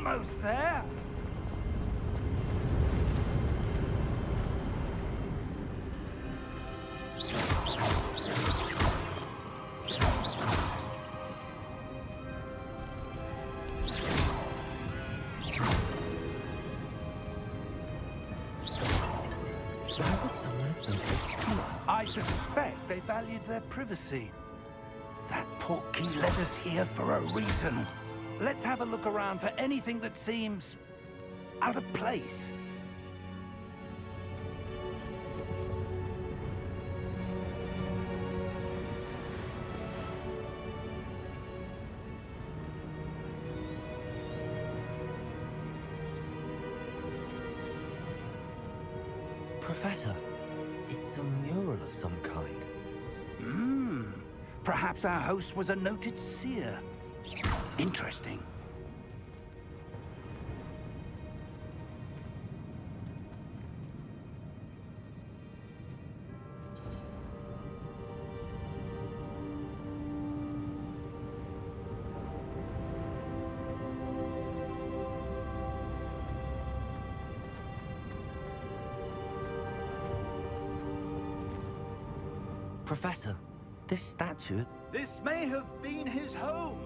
Almost there. Why would someone have built this here? I suspect they valued their privacy. That portkey led us here for a reason. Let's have a look around for anything that seems out of place. Professor, it's a mural of some kind. Perhaps our host was a noted seer. Interesting. Professor, this statue... This may have been his home.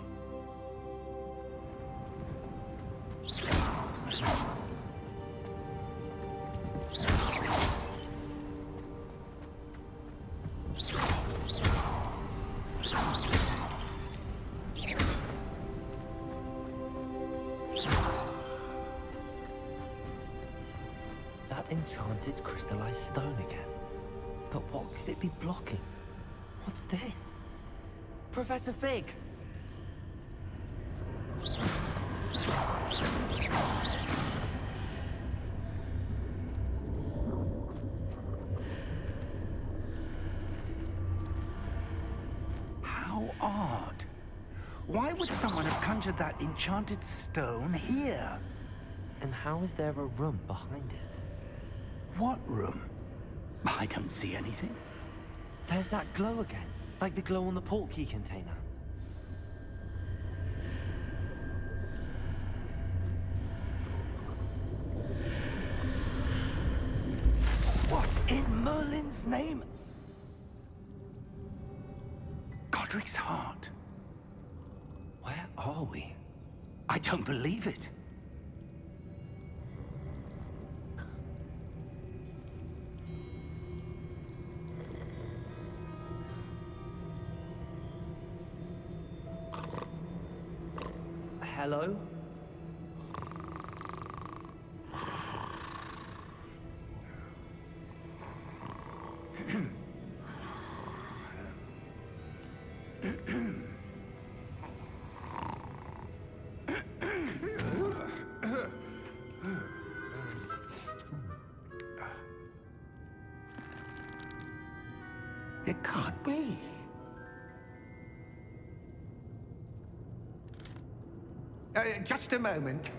That enchanted crystallized stone again. But what could it be blocking? What's this? Professor Fig! How odd. Why would someone have conjured that enchanted stone here? And how is there a room behind it? What room? I don't see anything. There's that glow again, like the glow on the portkey container. What in Merlin's name? Godric's heart. Where are we? I don't believe it. Hello? It can't be. Just a moment.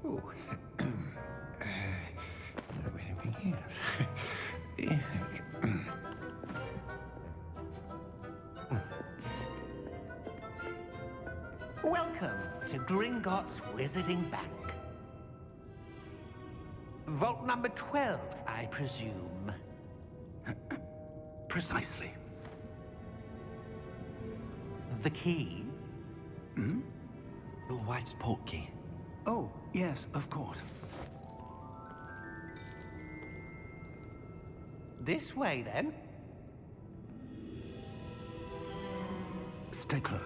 Ooh. Welcome to Gringotts Wizarding Bank. Vault number 12, I presume. Precisely. The key? Your wife's portkey. Oh, yes, of course. This way, then. Stay close.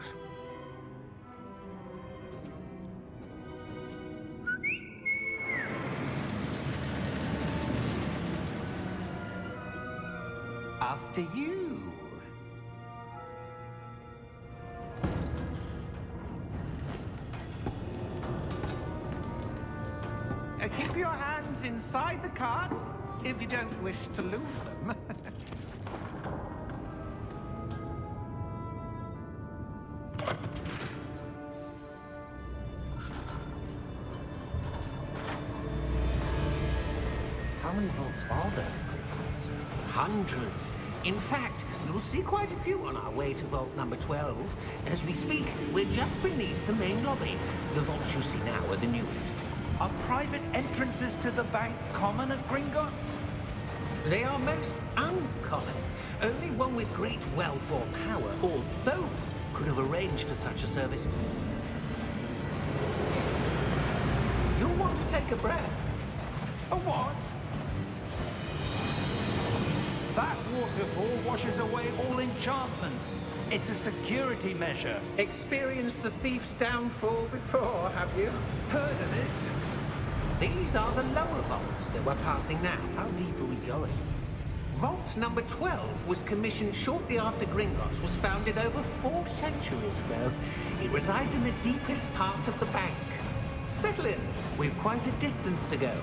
After you. Keep your hands inside the cart if you don't wish to lose them. How many vaults are there in Gringotts? Hundreds. In fact, you'll see quite a few on our way to vault number 12. As we speak, we're just beneath the main lobby. The vaults you see now are the newest. Are private entrances to the bank common at Gringotts? They are most uncommon. Only one with great wealth or power, or both, could have arranged for such a service. You'll want to take a breath. A what? That waterfall washes away all enchantments. It's a security measure. Experienced the thief's downfall before, have you? Heard of it? These are the lower vaults that we're passing now. How deep are we going? Vault number 12 was commissioned shortly after Gringotts was founded over 4 centuries ago. It resides in the deepest part of the bank. Settle in. We've quite a distance to go.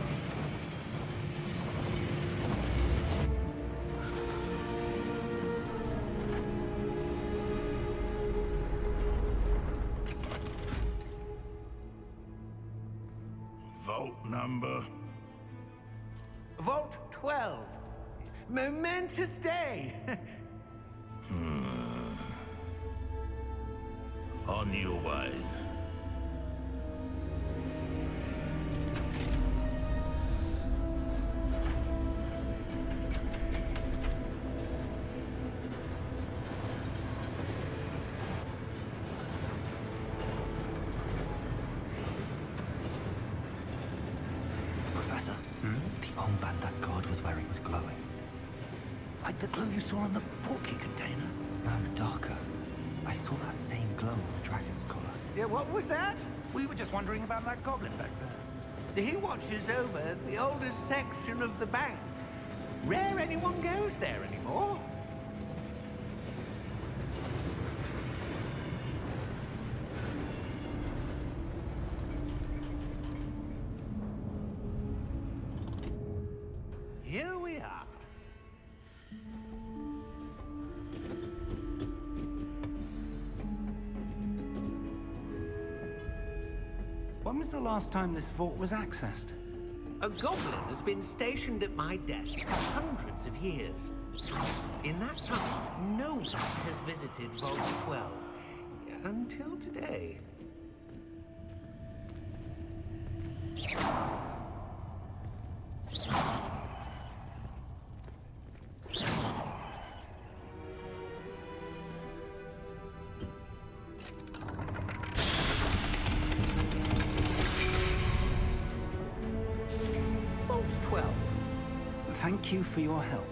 Vault number? Vault 12. Momentous day. On your way. Professor, the armband that guard was wearing was glowing. Like the glow you saw on the porky container? No, darker. I saw that same glow on the dragon's collar. Yeah, what was that? We were just wondering about that goblin back there. He watches over the oldest section of the bank. Rare anyone goes there anymore. Here we are. When was the last time this vault was accessed? A goblin has been stationed at my desk for hundreds of years. In that time, no one has visited Vault 12. Until today. Vault 12. Thank you for your help.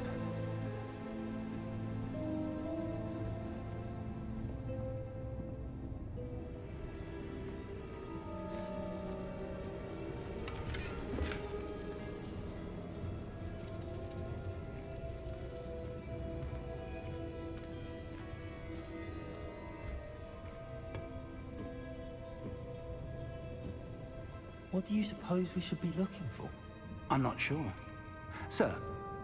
What do you suppose we should be looking for? I'm not sure. Sir,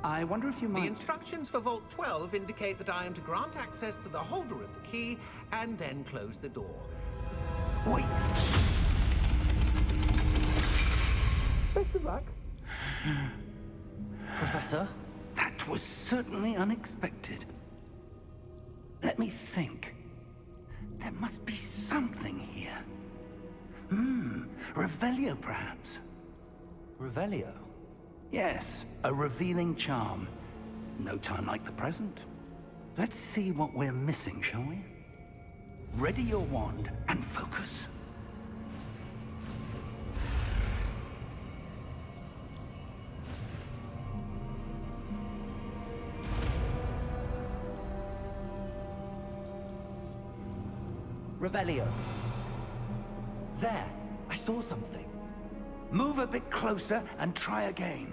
I wonder if you The might... instructions for Vault 12 indicate that I am to grant access to the holder of the key and then close the door. Wait! Best of luck. Professor? That was certainly unexpected. Let me think. There must be something here. Revelio, perhaps? Revelio? Yes, a revealing charm. No time like the present. Let's see what we're missing, shall we? Ready your wand and focus. Revelio. There, I saw something. Move a bit closer and try again.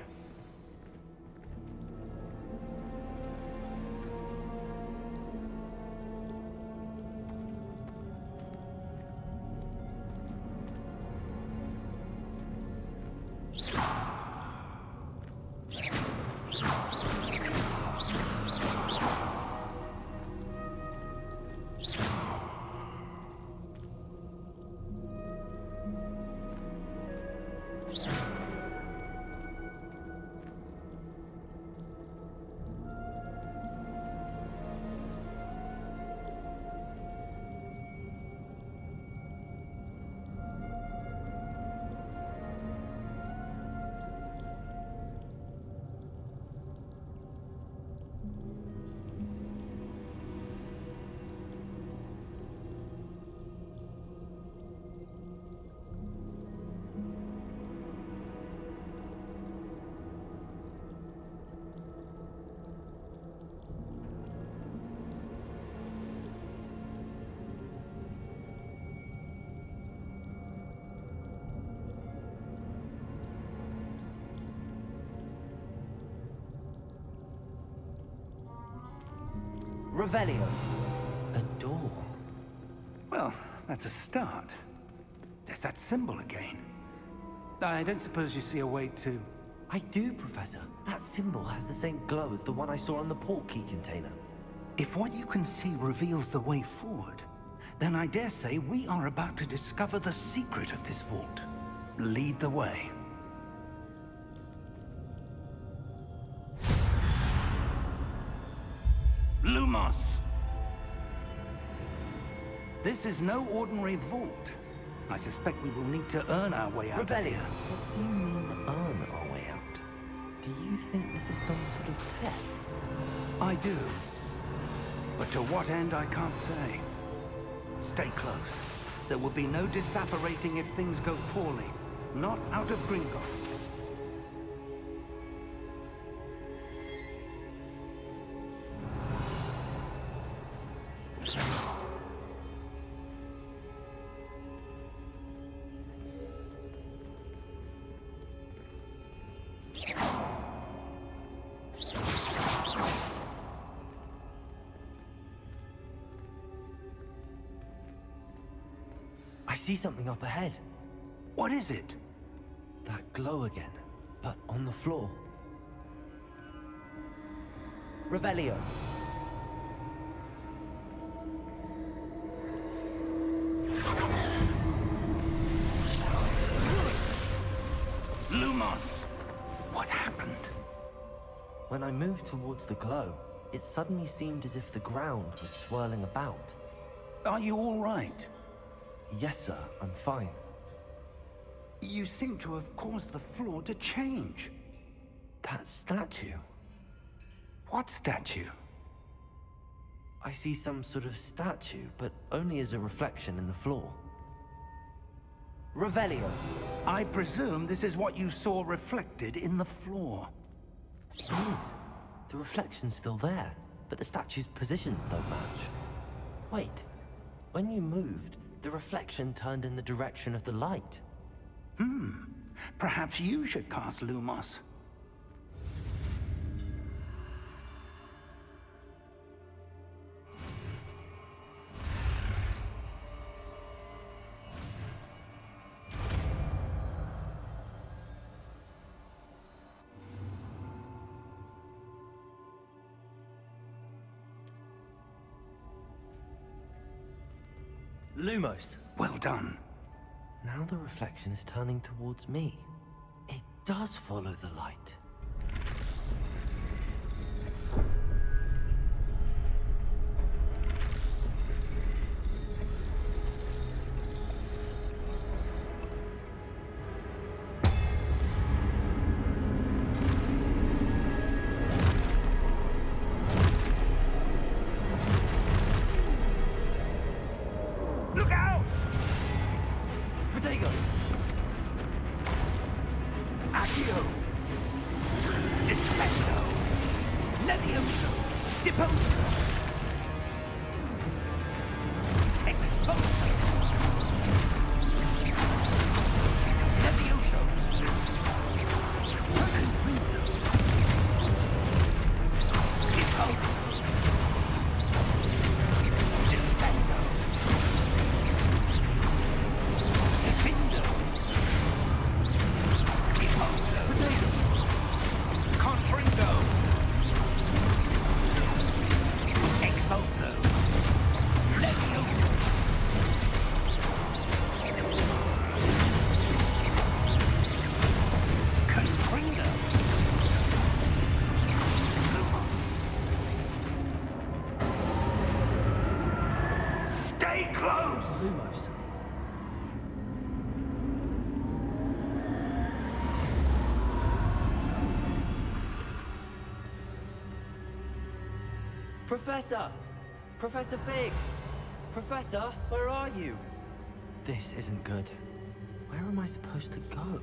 Revelio. A door. Well, that's a start. There's that symbol again. I don't suppose you see a way to... I do, Professor. That symbol has the same glow as the one I saw on the portkey container. If what you can see reveals the way forward, then I dare say we are about to discover the secret of this vault. Lead the way. Lumos! This is no ordinary vault. I suspect we will need to earn our way out of Revelio. here. What do you mean, earn our way out? Do you think this is some sort of test? I do. But to what end, I can't say. Stay close. There will be no disapparating if things go poorly. Not out of Gringotts. I see something up ahead. What is it? That glow again, but on the floor. Revelio. Lumos! What happened? When I moved towards the glow, it suddenly seemed as if the ground was swirling about. Are you all right? Yes, sir, I'm fine. You seem to have caused the floor to change. That statue. What statue? I see some sort of statue, but only as a reflection in the floor. Revelio. I presume this is what you saw reflected in the floor. It is. The reflection's still there, but the statue's positions don't match. Wait. When you moved, the reflection turned in the direction of the light. Perhaps you should cast Lumos. Lumos. Well done. Now the reflection is turning towards me. It does follow the light. Look out! Protego! Accio! Defendo! Levioso! Deposo! Expulso! Levioso! Confrido! Deposo! Defendo! Defendo! Deposo! Confrido! Expulso! Levioso! Confrido! Stay close! Lumos. Professor! Professor Fig! Professor, where are you? This isn't good. Where am I supposed to go?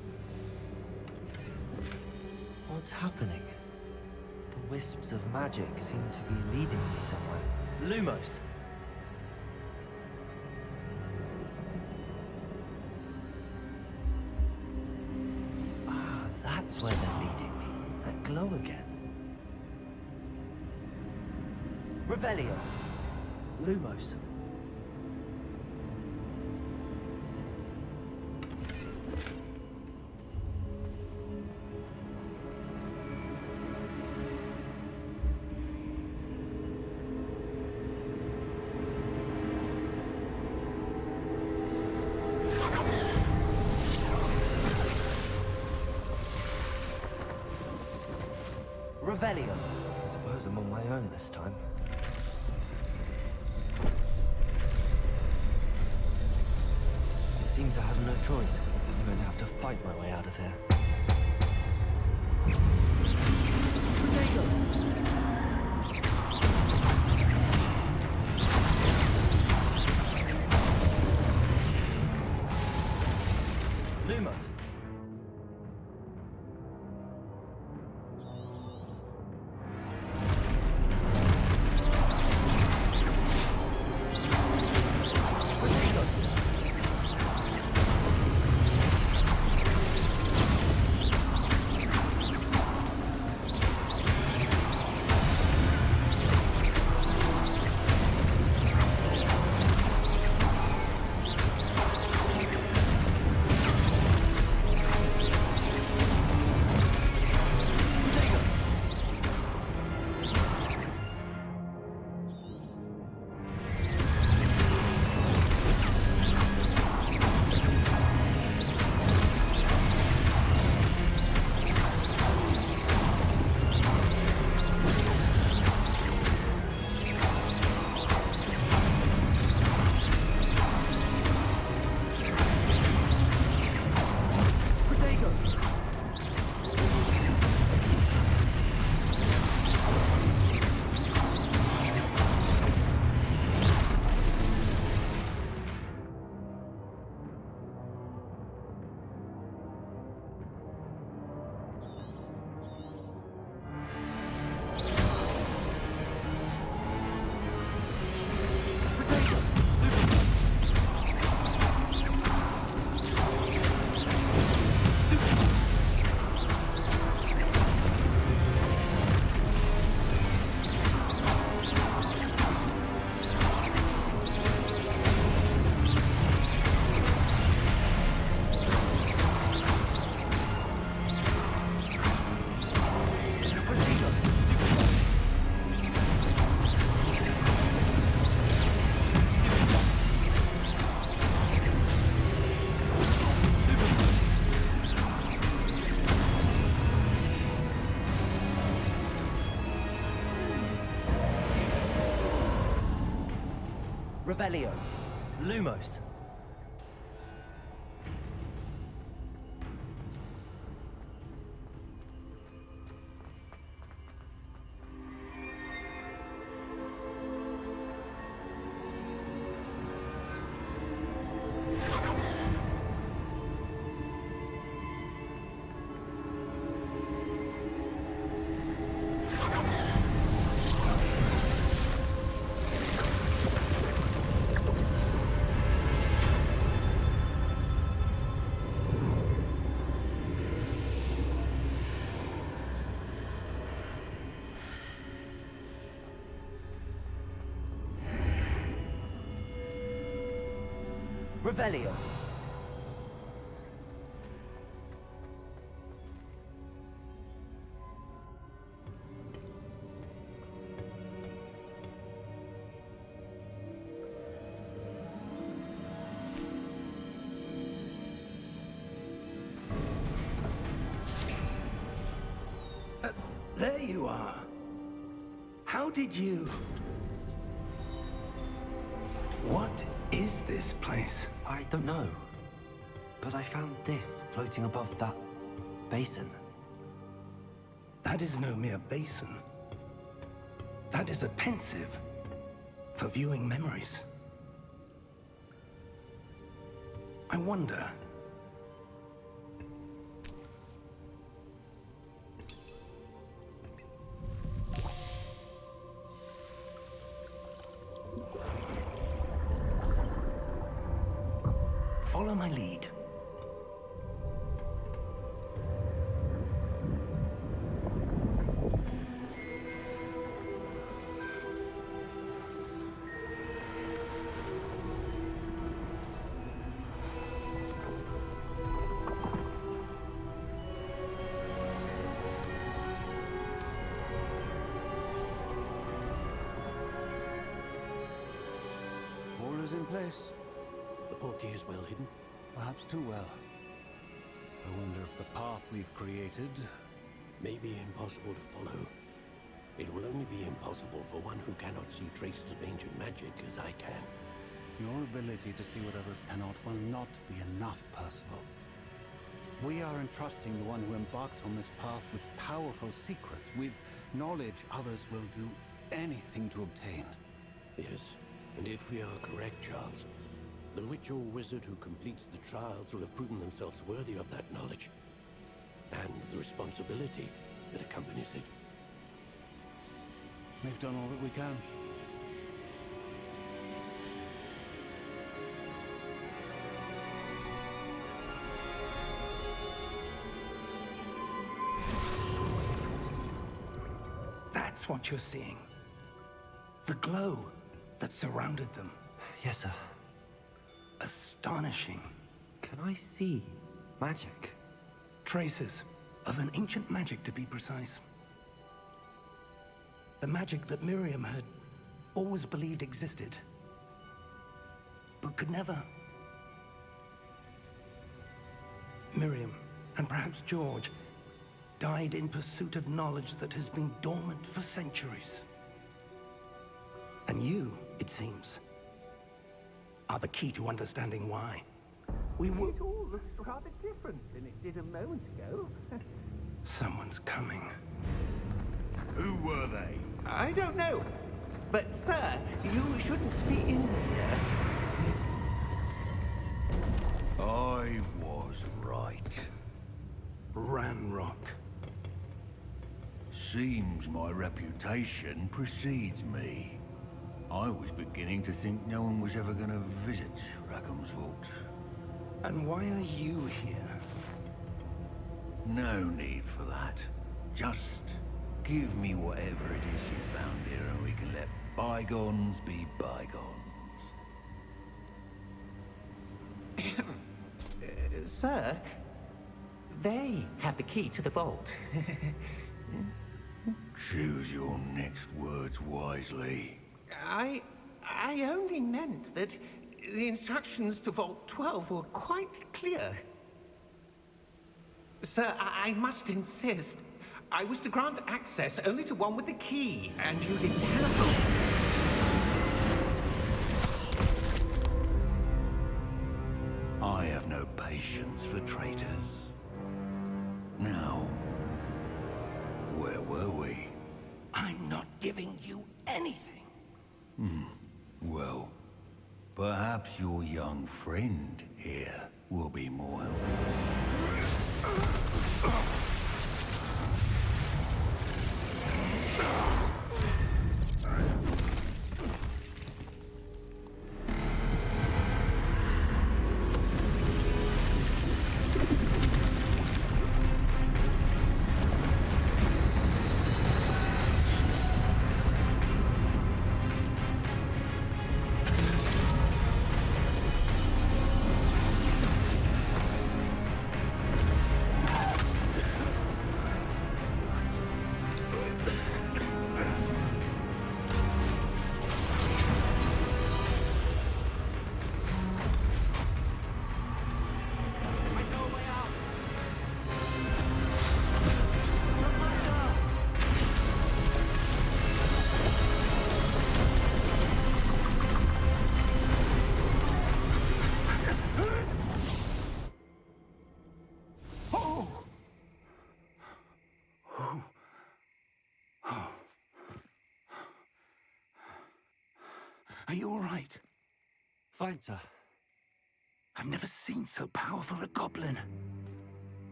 What's happening? The wisps of magic seem to be leading me somewhere. Lumos! Ah, that's where they're leading me. That glow again. Revelio. Lumos. Revelio. I suppose I'm on my own this time. It seems I have no choice. I'm going to have to fight my way out of here. Lumos. Revelio. Lumos. Revelio. There you are. How did you... What is this place? I don't know. But I found this floating above that basin. That is no mere basin. That is a pensive for viewing memories. I wonder... Follow my lead. is in place. The portkey is well hidden. Perhaps too well. I wonder if the path we've created... May be impossible to follow. It will only be impossible for one who cannot see traces of ancient magic as I can. Your ability to see what others cannot will not be enough, Percival. We are entrusting the one who embarks on this path with powerful secrets, with knowledge others will do anything to obtain. Yes, and if we are correct, Charles, the witch or wizard who completes the trials will have proven themselves worthy of that knowledge, and the responsibility that accompanies it. We've done all that we can. That's what you're seeing. The glow that surrounded them. Yes, sir. Astonishing. Can I see magic? Traces of an ancient magic, to be precise. The magic that Miriam had always believed existed, but could never. Miriam, and perhaps George, died in pursuit of knowledge that has been dormant for centuries. And you, it seems, are the key to understanding why. We were... It all looks rather different than it did a moment ago. Someone's coming. Who were they? I don't know. But, sir, you shouldn't be in here. I was right. Ranrock. Seems my reputation precedes me. I was beginning to think no one was ever going to visit Rackham's vault. And why are you here? No need for that. Just give me whatever it is you found here and we can let bygones be bygones. Sir, they have the key to the vault. Choose your next words wisely. I only meant that the instructions to Vault 12 were quite clear. Sir, I must insist. I was to grant access only to one with the key, and you didn't have them. I have no patience for traitors. Now, where were we? I'm not giving you anything. Well, perhaps your young friend here will be more helpful. Are you all right? Fine, sir. I've never seen so powerful a goblin.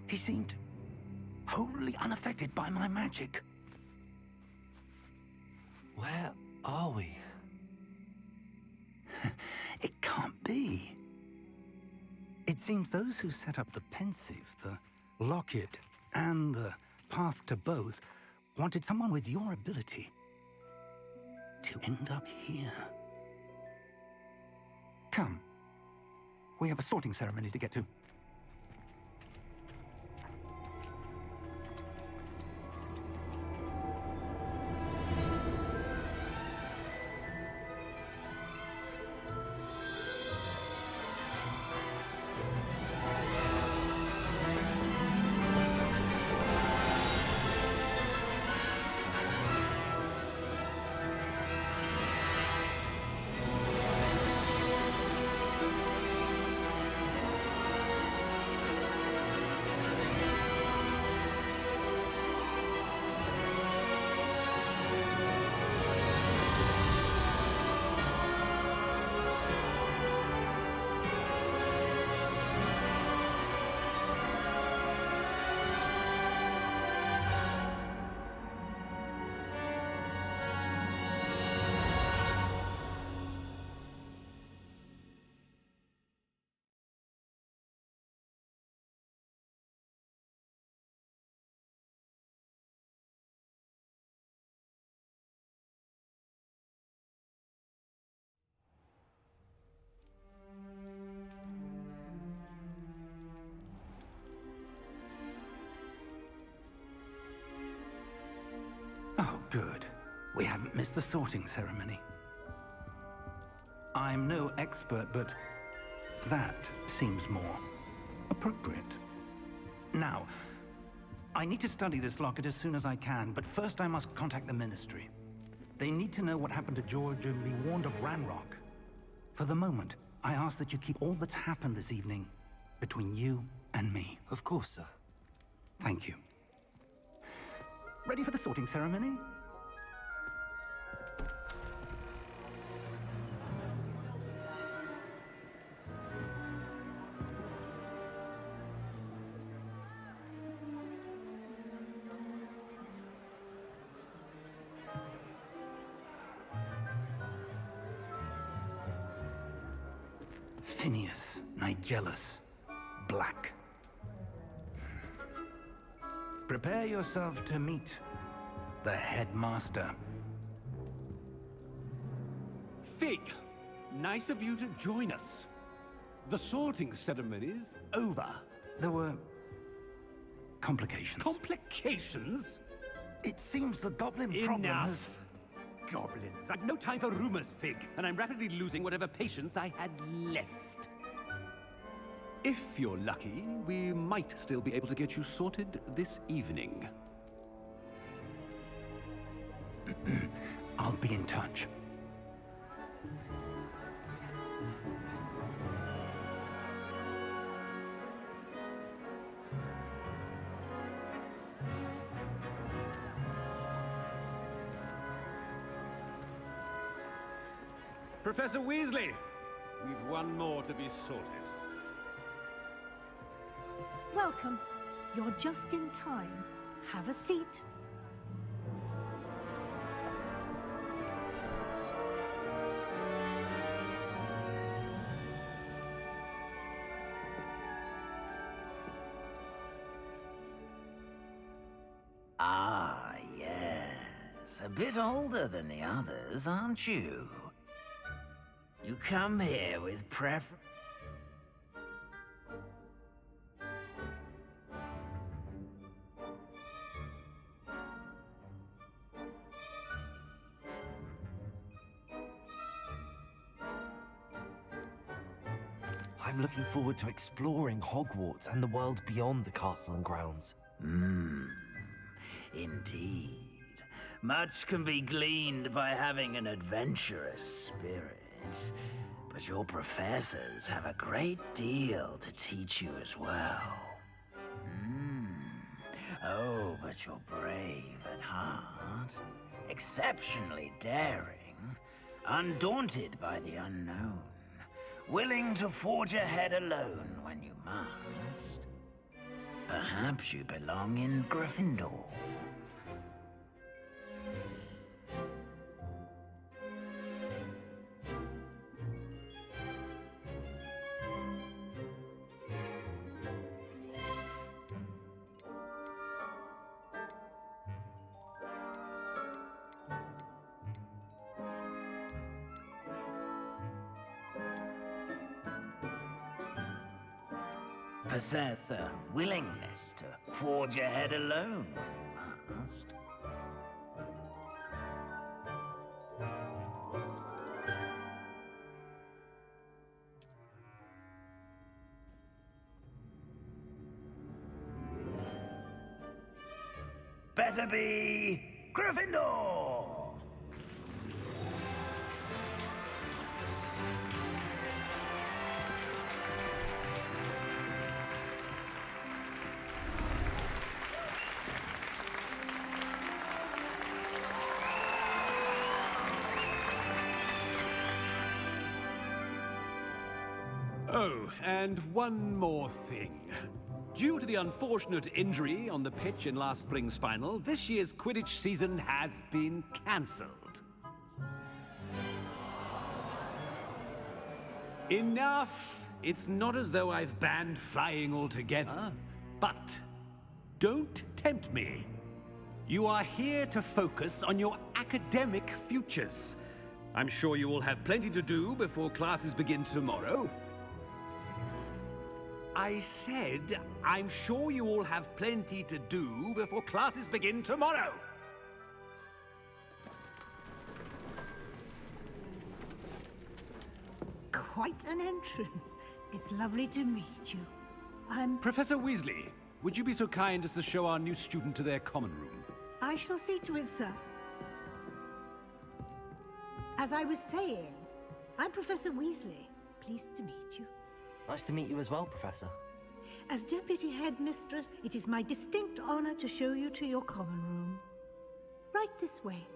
He seemed wholly unaffected by my magic. Where are we? It can't be. It seems those who set up the Pensive, the Locket, and the Path to Both wanted someone with your ability to end up here. Come. We have a sorting ceremony to get to. We haven't missed the sorting ceremony. I'm no expert, but that seems more appropriate. Now, I need to study this locket as soon as I can, but first I must contact the Ministry. They need to know what happened to George and be warned of Ranrock. For the moment, I ask that you keep all that's happened this evening between you and me. Of course, sir. Thank you. Ready for the sorting ceremony? Phineas, Nigellus, Black. Prepare yourself to meet the headmaster. Fig, nice of you to join us. The sorting ceremony's over. There were complications. Complications? It seems the goblin problem has... Enough! Goblins. I've no time for rumors, Fig, and I'm rapidly losing whatever patience I had left. If you're lucky, we might still be able to get you sorted this evening. I'll be in touch. Professor Weasley, we've one more to be sorted. Welcome. You're just in time. Have a seat. Ah, yes. A bit older than the others, aren't you? You come here with preference. I'm looking forward to exploring Hogwarts and the world beyond the castle and grounds. Indeed. Much can be gleaned by having an adventurous spirit. But your professors have a great deal to teach you as well. Oh, but you're brave at heart. Exceptionally daring. Undaunted by the unknown. Willing to forge ahead alone when you must. Perhaps you belong in Gryffindor. Possess a willingness to forge ahead alone when you must. Better be Gryffindor! Oh, and one more thing. Due to the unfortunate injury on the pitch in last spring's final, this year's Quidditch season has been cancelled. Enough! It's not as though I've banned flying altogether, but don't tempt me. You are here to focus on your academic futures. I'm sure you will have plenty to do before classes begin tomorrow. I said, I'm sure you all have plenty to do before classes begin tomorrow. quite an entrance. It's lovely to meet you. I'm... Professor Weasley, would you be so kind as to show our new student to their common room? I shall see to it, sir. As I was saying, I'm Professor Weasley. Pleased to meet you. Nice to meet you as well, Professor. As Deputy Headmistress, it is my distinct honor to show you to your common room. Right this way.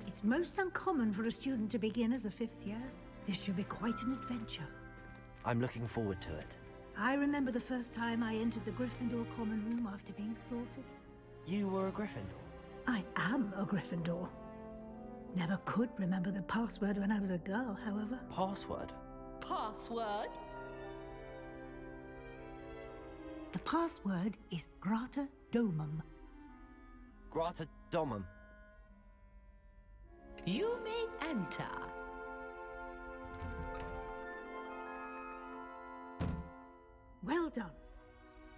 It's most uncommon for a student to begin as a fifth year. This should be quite an adventure. I'm looking forward to it. I remember the first time I entered the Gryffindor common room after being sorted. You were a Gryffindor? I am a Gryffindor. Never could remember the password when I was a girl, however. Password? Password? The password is Grata Domum. Grata Domum. You may enter. Well done.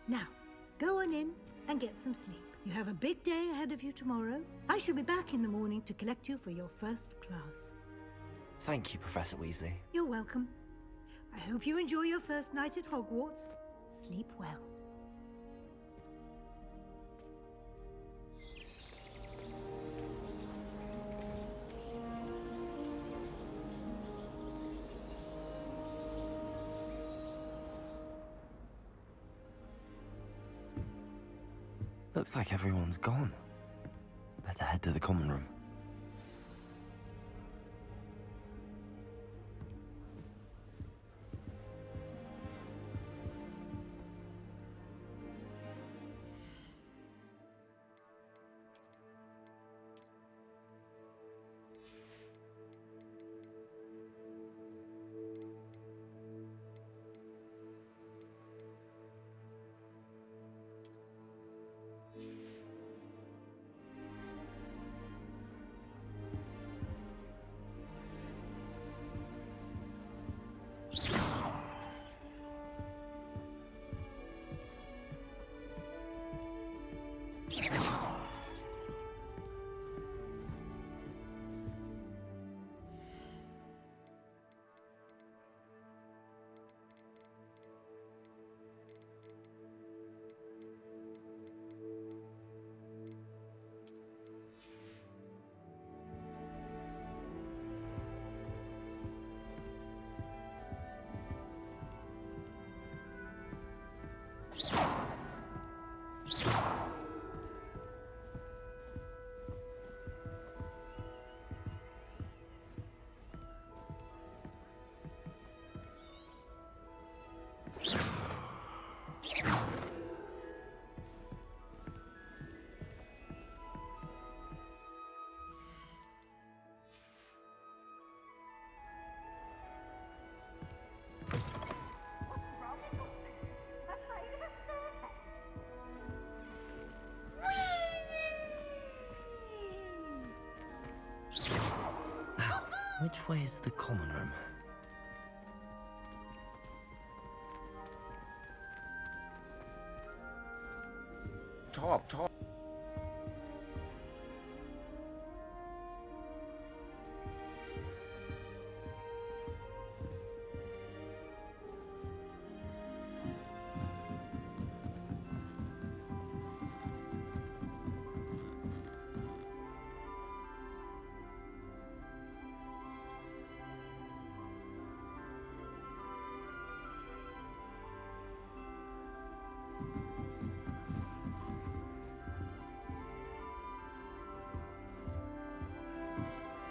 Now, go on in and get some sleep. You have a big day ahead of you tomorrow. I shall be back in the morning to collect you for your first class. Thank you, Professor Weasley. You're welcome. I hope you enjoy your first night at Hogwarts. Sleep well. Looks like everyone's gone. Better head to the common room. Which way is the common room? Top.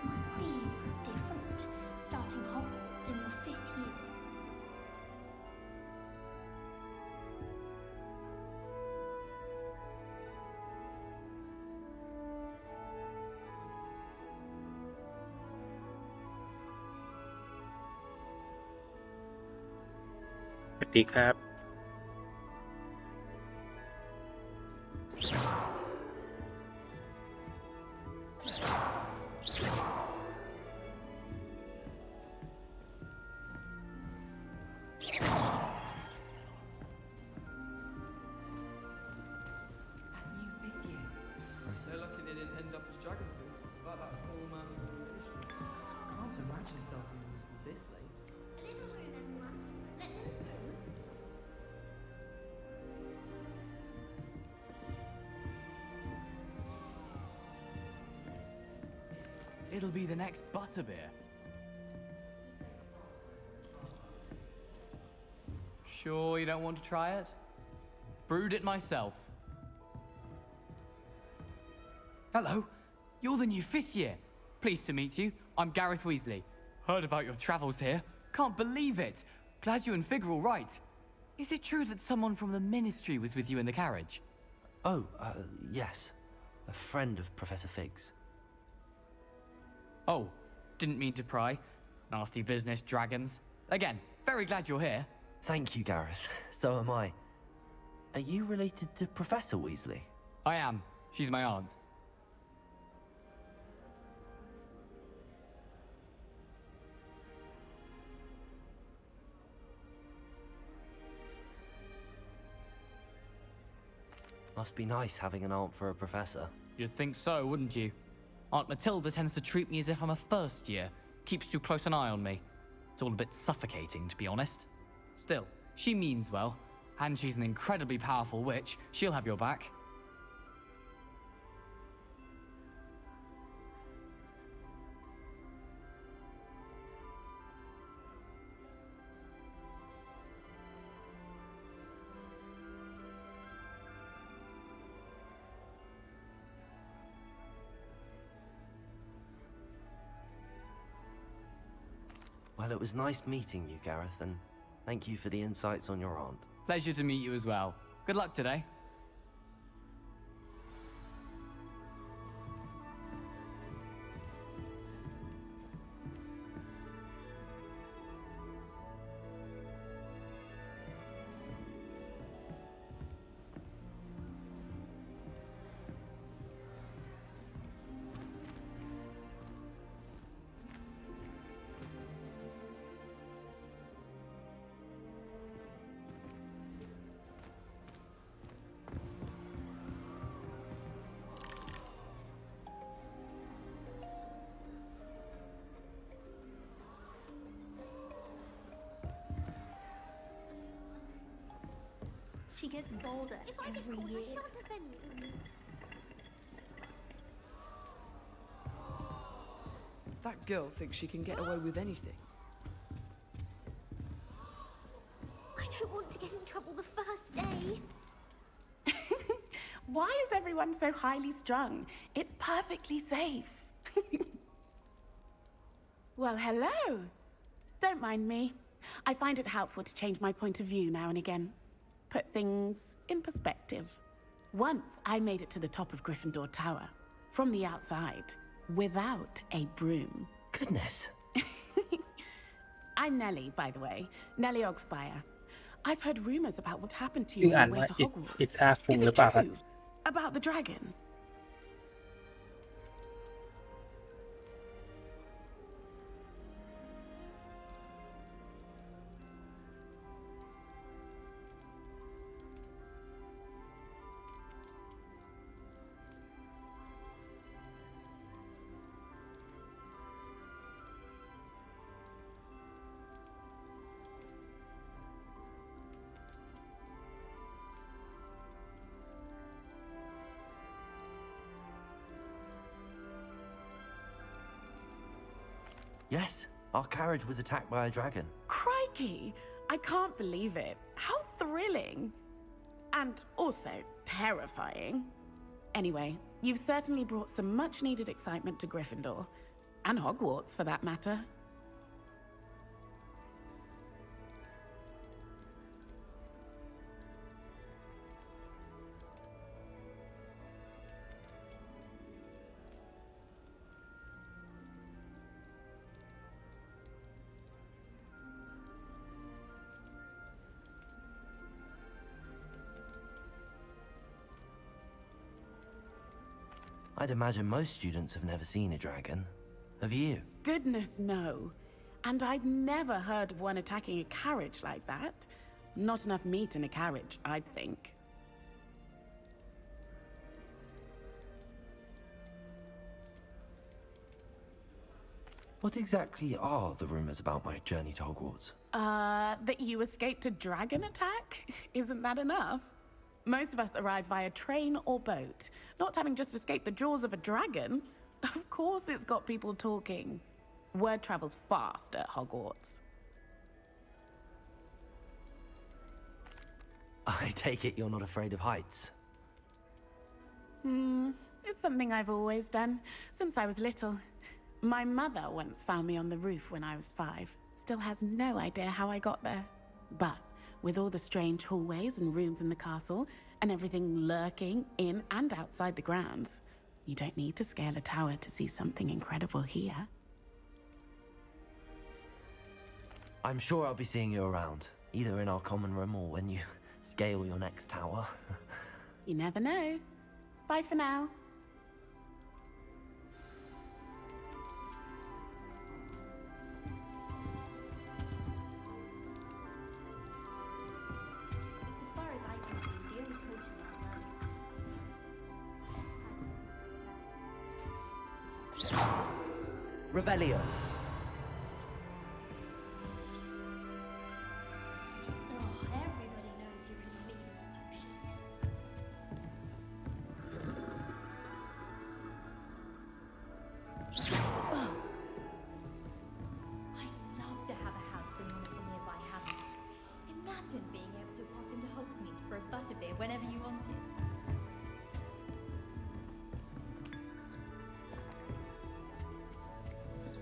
Must be different, starting Hogwarts in your 5th year. So lucky they didn't end up as dragon food. It'll be the next butterbeer. Sure you don't want to try it? Brewed it myself. Hello, you're the new 5th year. Pleased to meet you. I'm Gareth Weasley. Heard about your travels here. Can't believe it. Glad you and Fig are all right. Is it true that someone from the Ministry was with you in the carriage? Oh, yes. A friend of Professor Fig's. Oh, didn't mean to pry. Nasty business, dragons. Again, very glad you're here. Thank you, Gareth. So am I. Are you related to Professor Weasley? I am. She's my aunt. Must be nice having an aunt for a professor. You'd think so, wouldn't you? Aunt Matilda tends to treat me as if I'm a first year. Keeps too close an eye on me. It's all a bit suffocating, to be honest. Still, she means well. And she's an incredibly powerful witch. She'll have your back. Well, it was nice meeting you, Gareth, and thank you for the insights on your aunt. Pleasure to meet you as well. Good luck today. She gets bolder every year. That girl thinks she can get away with anything. I don't want to get in trouble the first day. Why is everyone so highly strung? It's perfectly safe. Well, hello. Don't mind me. I find it helpful to change my point of view now and again. Put things in perspective. Once I made it to the top of Gryffindor Tower, from the outside, without a broom. Goodness. I'm Nellie, by the way. Nellie Ogspire. I've heard rumors about what happened to you on the way to Hogwarts. Is it true? About the dragon? Yes, our carriage was attacked by a dragon. Crikey! I can't believe it. How thrilling! And also terrifying. Anyway, you've certainly brought some much-needed excitement to Gryffindor. And Hogwarts, for that matter. I'd imagine most students have never seen a dragon. Have you? Goodness, no. And I've never heard of one attacking a carriage like that. Not enough meat in a carriage, I'd think. What exactly are the rumors about my journey to Hogwarts? That you escaped a dragon attack? Isn't that enough? Most of us arrive via train or boat, not having just escaped the jaws of a dragon. Of course it's got people talking. Word travels fast at Hogwarts. I take it you're not afraid of heights. It's something I've always done, since I was little. My mother once found me on the roof when I was 5. Still has no idea how I got there. But with all the strange hallways and rooms in the castle, and everything lurking in and outside the grounds, you don't need to scale a tower to see something incredible here. I'm sure I'll be seeing you around, either in our common room or when you scale your next tower. You never know. Bye for now. As far as I can see, the only potion Revelio. Oh, everybody knows you're in the middle of potions. Oh. I'd love to have a house in one of the nearby hamlets. Imagine being able to pop into Hogsmeade for a butterbeer whenever you wanted.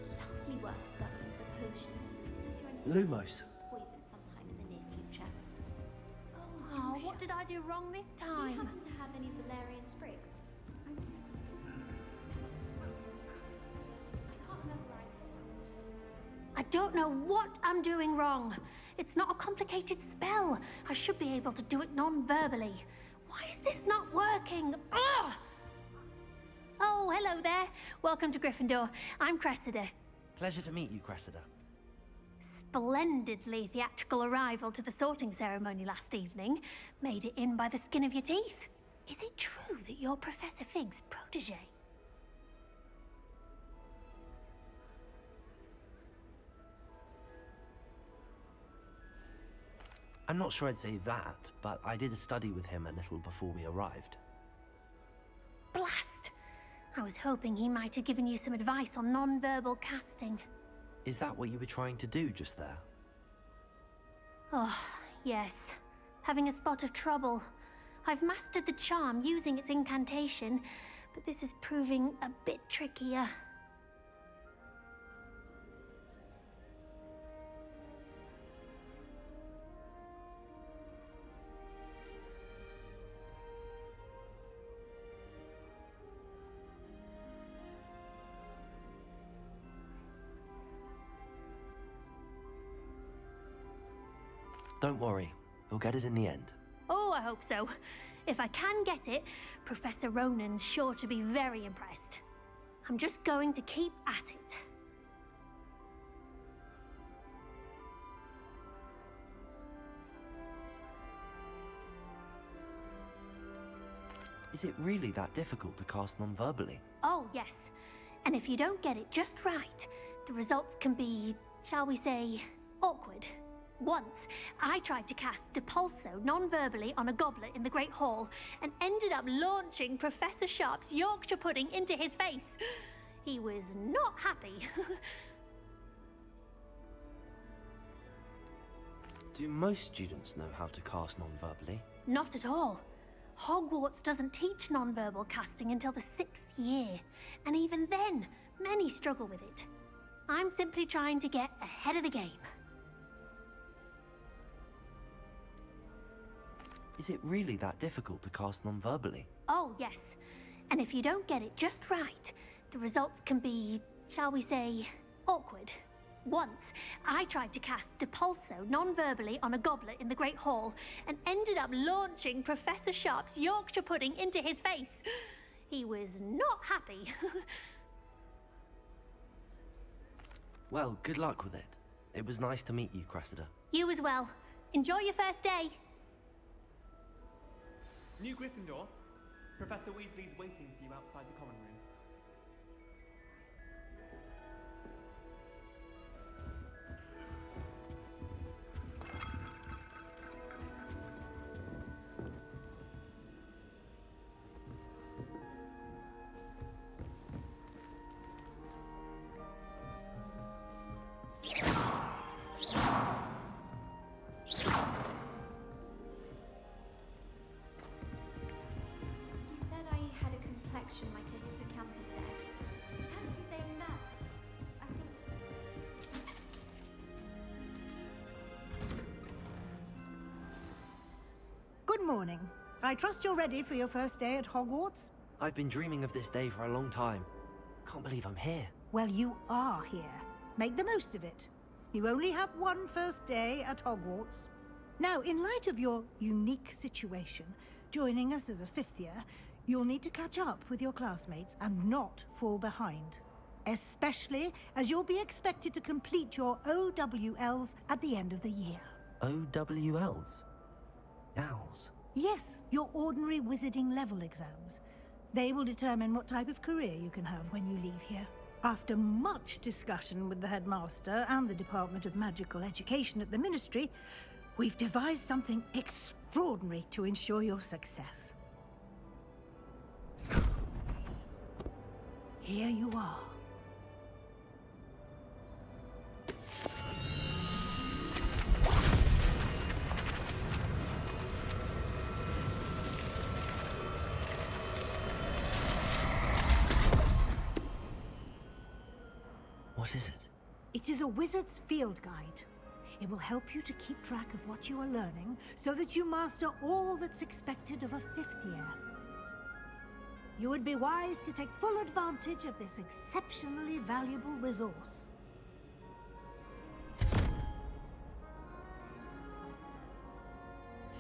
It's hardly worth studying for potions, because you're Lumos. poison sometime in the near future. Oh, what did I do wrong this time? Do you happen to have any Valerian sprigs? I can't remember I don't know what I'm doing wrong. It's not a complicated spell. I should be able to do it non-verbally. Why is this not working? Ugh! Oh, hello there. Welcome to Gryffindor. I'm Cressida. Pleasure to meet you, Cressida. Splendidly theatrical arrival to the sorting ceremony last evening. Made it in by the skin of your teeth. Is it true that you're Professor Fig's protege? I'm not sure I'd say that, but I did study with him a little before we arrived. Blast! I was hoping he might have given you some advice on non-verbal casting. Is that what you were trying to do just there? Oh, yes. Having a spot of trouble. I've mastered the charm using its incantation, but this is proving a bit trickier. Don't worry, we'll get it in the end. Oh, I hope so. If I can get it, Professor Ronan's sure to be very impressed. I'm just going to keep at it. Is it really that difficult to cast non-verbally? Oh, yes. And if you don't get it just right, the results can be, shall we say, awkward. Once, I tried to cast Depulso non-verbally on a goblet in the Great Hall and ended up launching Professor Sharp's Yorkshire pudding into his face. He was not happy. Do most students know how to cast non-verbally? Not at all. Hogwarts doesn't teach non-verbal casting until the 6th year, and even then, many struggle with it. I'm simply trying to get ahead of the game. Is it really that difficult to cast non-verbally? Oh, yes. And if you don't get it just right, the results can be, shall we say, awkward. Once, I tried to cast Depulso non-verbally on a goblet in the Great Hall and ended up launching Professor Sharp's Yorkshire pudding into his face. He was not happy. Well, good luck with it. It was nice to meet you, Cressida. You as well. Enjoy your first day. New Gryffindor, Professor Weasley's waiting for you outside the common room. fashion my clip of the campus said. Fancy saying that. I think... Good morning. I trust you're ready for your first day at Hogwarts? I've been dreaming of this day for a long time. Can't believe I'm here. Well, you are here. Make the most of it. You only have one first day at Hogwarts. Now, in light of your unique situation, joining us as a fifth year, you'll need to catch up with your classmates and not fall behind. Especially as you'll be expected to complete your OWLs at the end of the year. OWLs? Owls? Yes, your ordinary wizarding level exams. They will determine what type of career you can have when you leave here. After much discussion with the headmaster and the Department of Magical Education at the Ministry, we've devised something extraordinary to ensure your success. Here you are. What is it? It is a wizard's field guide. It will help you to keep track of what you are learning so that you master all that's expected of a fifth year. You would be wise to take full advantage of this exceptionally valuable resource.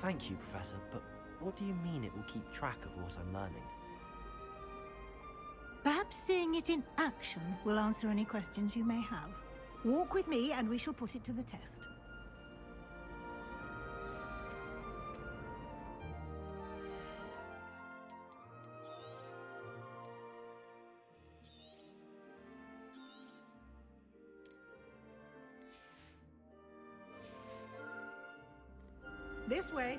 Thank you, Professor, but what do you mean it will keep track of what I'm learning? Perhaps seeing it in action will answer any questions you may have. Walk with me and we shall put it to the test. This way.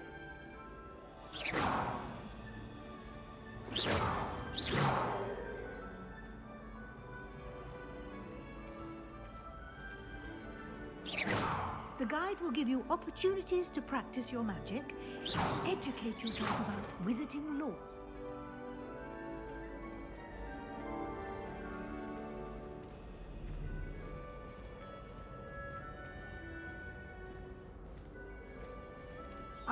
The guide will give you opportunities to practice your magic and educate yourself about wizarding lore.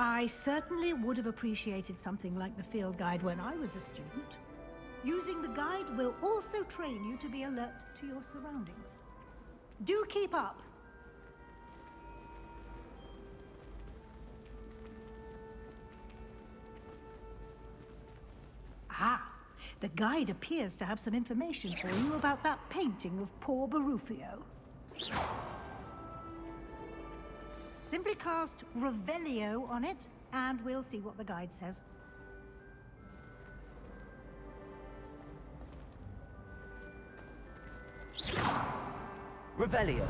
I certainly would have appreciated something like the field guide when I was a student. Using the guide will also train you to be alert to your surroundings. Do keep up! Ah, the guide appears to have some information for you about that painting of poor Barufio. Simply cast Revelio on it, and we'll see what the guide says. Revelio.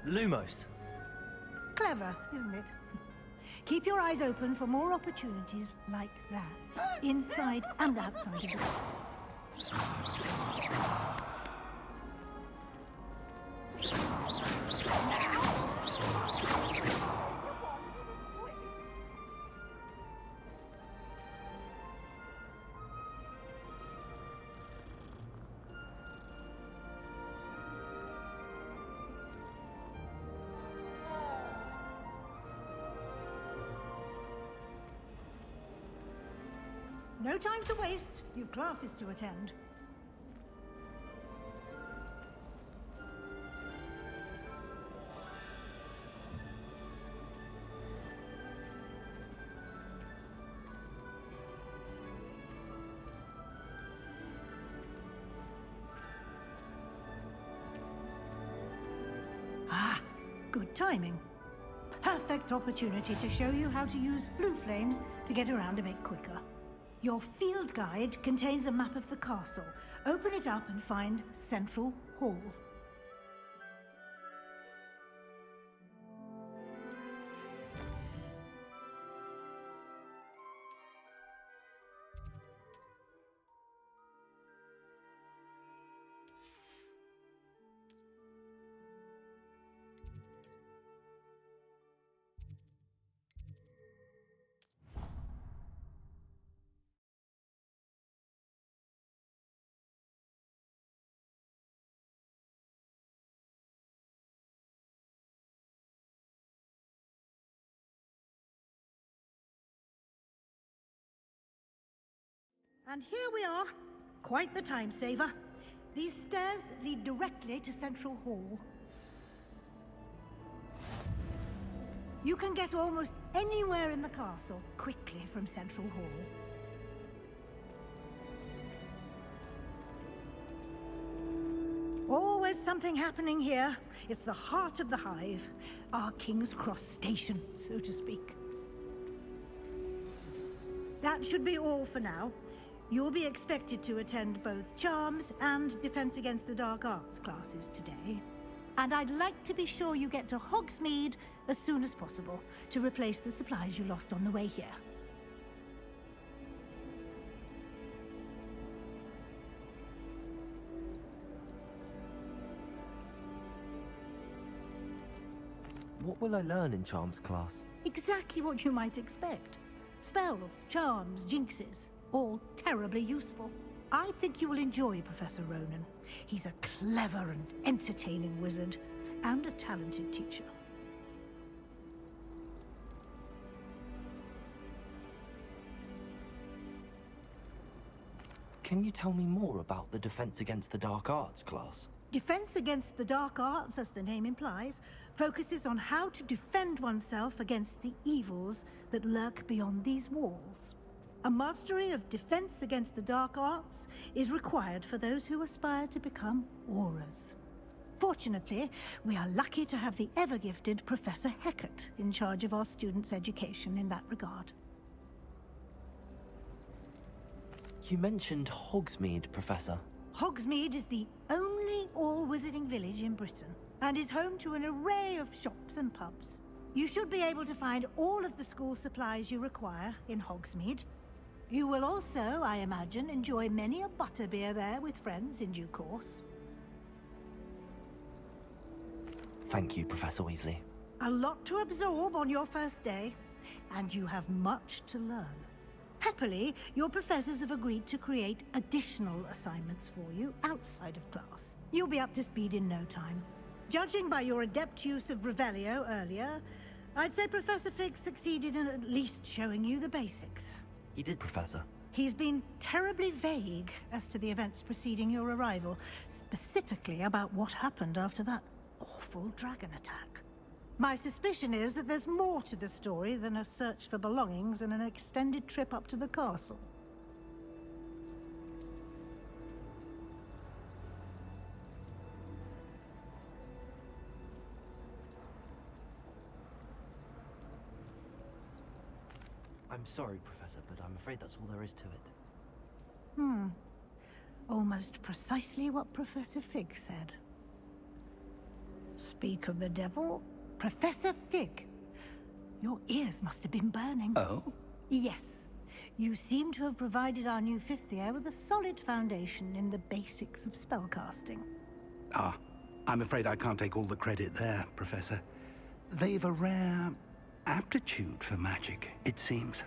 Lumos. Clever, isn't it? Keep your eyes open for more opportunities like that, inside and outside of the castle. No time to waste. You've classes to attend. Ah, good timing. Perfect opportunity to show you how to use flue flames to get around a bit quicker. Your field guide contains a map of the castle. Open it up and find Central Hall. And here we are. Quite the time saver. These stairs lead directly to Central Hall. You can get almost anywhere in the castle quickly from Central Hall. Always something happening here. It's the heart of the hive. Our King's Cross station, so to speak. That should be all for now. You'll be expected to attend both Charms and Defense Against the Dark Arts classes today. And I'd like to be sure you get to Hogsmeade as soon as possible to replace the supplies you lost on the way here. What will I learn in Charms class? Exactly what you might expect. Spells, charms, jinxes. All terribly useful. I think you will enjoy Professor Ronan. He's a clever and entertaining wizard, and a talented teacher. Can you tell me more about the Defense Against the Dark Arts class? Defense Against the Dark Arts, as the name implies, focuses on how to defend oneself against the evils that lurk beyond these walls. A mastery of Defense Against the Dark Arts is required for those who aspire to become Aurors. Fortunately, we are lucky to have the ever-gifted Professor Hecat in charge of our students' education in that regard. You mentioned Hogsmeade, Professor. Hogsmeade is the only all-wizarding village in Britain, and is home to an array of shops and pubs. You should be able to find all of the school supplies you require in Hogsmeade. You will also, I imagine, enjoy many a butterbeer there with friends in due course. Thank you, Professor Weasley. A lot to absorb on your first day, and you have much to learn. Happily, your professors have agreed to create additional assignments for you outside of class. You'll be up to speed in no time. Judging by your adept use of Revelio earlier, I'd say Professor Fig succeeded in at least showing you the basics. He did, Professor. He's been terribly vague as to the events preceding your arrival, specifically about what happened after that awful dragon attack. My suspicion is that there's more to the story than a search for belongings and an extended trip up to the castle. I'm sorry, Professor, but I'm afraid that's all there is to it. Almost precisely what Professor Fig said. Speak of the devil. Professor Fig. Your ears must have been burning. Oh? Yes. You seem to have provided our new fifth year with a solid foundation in the basics of spellcasting. Ah, I'm afraid I can't take all the credit there, Professor. They've a rare aptitude for magic, it seems.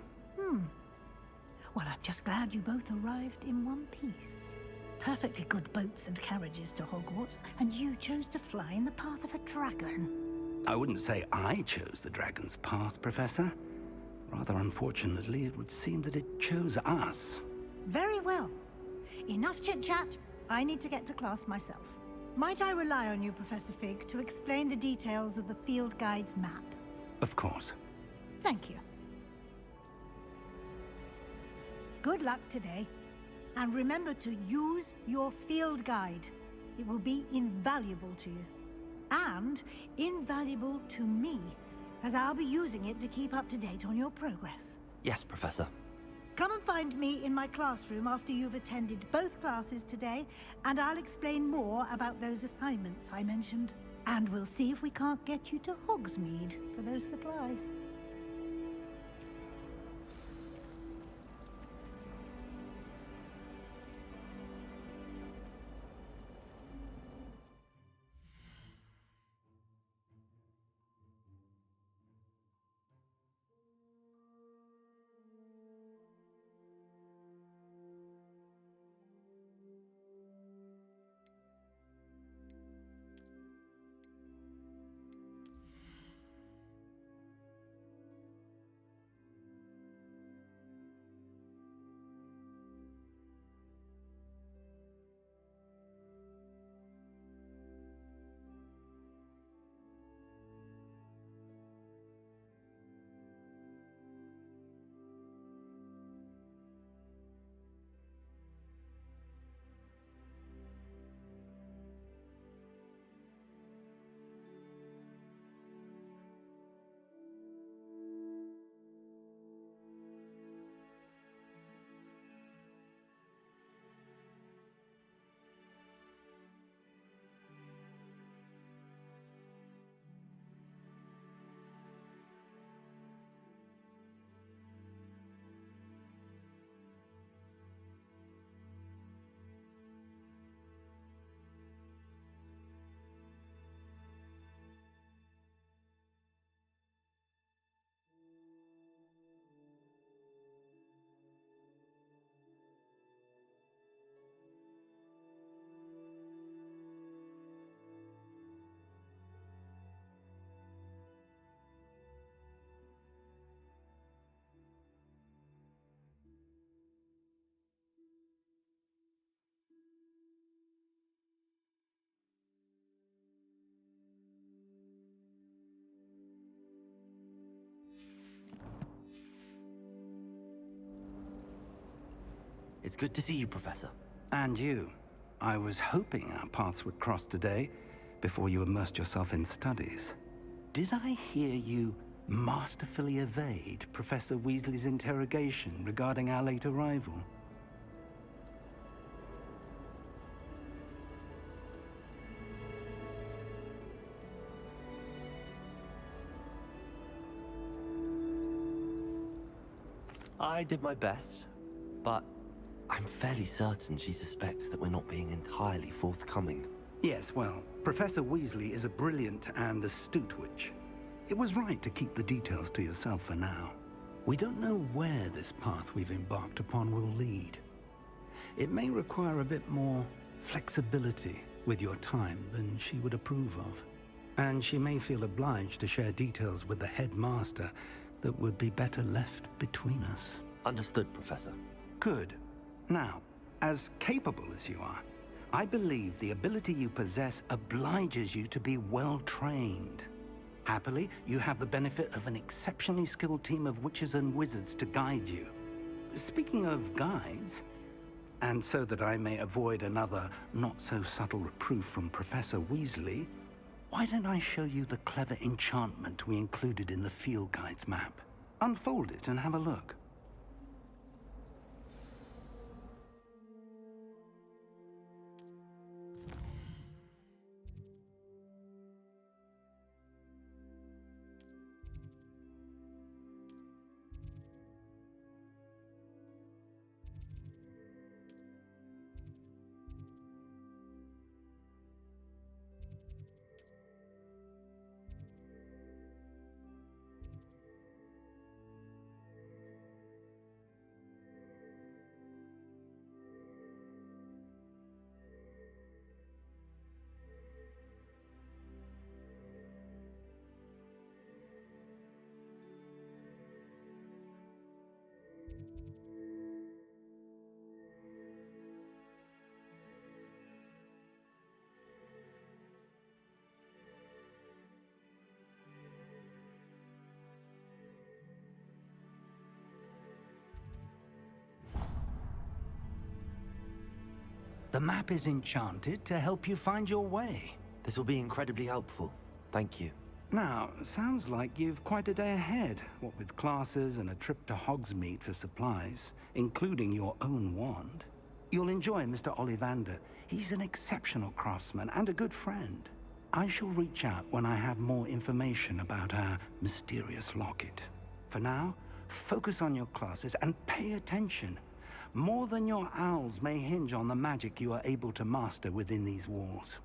Well, I'm just glad you both arrived in one piece. Perfectly good boats and carriages to Hogwarts, and you chose to fly in the path of a dragon. I wouldn't say I chose the dragon's path, Professor. Rather unfortunately, it would seem that it chose us. Very well. Enough chit-chat. I need to get to class myself. Might I rely on you, Professor Fig, to explain the details of the field guide's map? Of course. Thank you. Good luck today. And remember to use your field guide. It will be invaluable to you. And invaluable to me, as I'll be using it to keep up to date on your progress. Yes, Professor. Come and find me in my classroom after you've attended both classes today, and I'll explain more about those assignments I mentioned. And we'll see if we can't get you to Hogsmeade for those supplies. It's good to see you, Professor. And you. I was hoping our paths would cross today, before you immersed yourself in studies. Did I hear you masterfully evade Professor Weasley's interrogation regarding our late arrival? I did my best, but I'm fairly certain she suspects that we're not being entirely forthcoming. Yes, well, Professor Weasley is a brilliant and astute witch. It was right to keep the details to yourself for now. We don't know where this path we've embarked upon will lead. It may require a bit more flexibility with your time than she would approve of. And she may feel obliged to share details with the headmaster that would be better left between us. Understood, Professor. Good. Now, as capable as you are, I believe the ability you possess obliges you to be well-trained. Happily, you have the benefit of an exceptionally skilled team of witches and wizards to guide you. Speaking of guides, and so that I may avoid another not-so-subtle reproof from Professor Weasley, why don't I show you the clever enchantment we included in the field guide's map? Unfold it and have a look. The map is enchanted to help you find your way. This will be incredibly helpful. Thank you. Now, sounds like you've quite a day ahead, what with classes and a trip to Hogsmeade for supplies, including your own wand. You'll enjoy Mr. Ollivander. He's an exceptional craftsman and a good friend. I shall reach out when I have more information about our mysterious locket. For now, focus on your classes and pay attention. More than your owls may hinge on the magic you are able to master within these walls.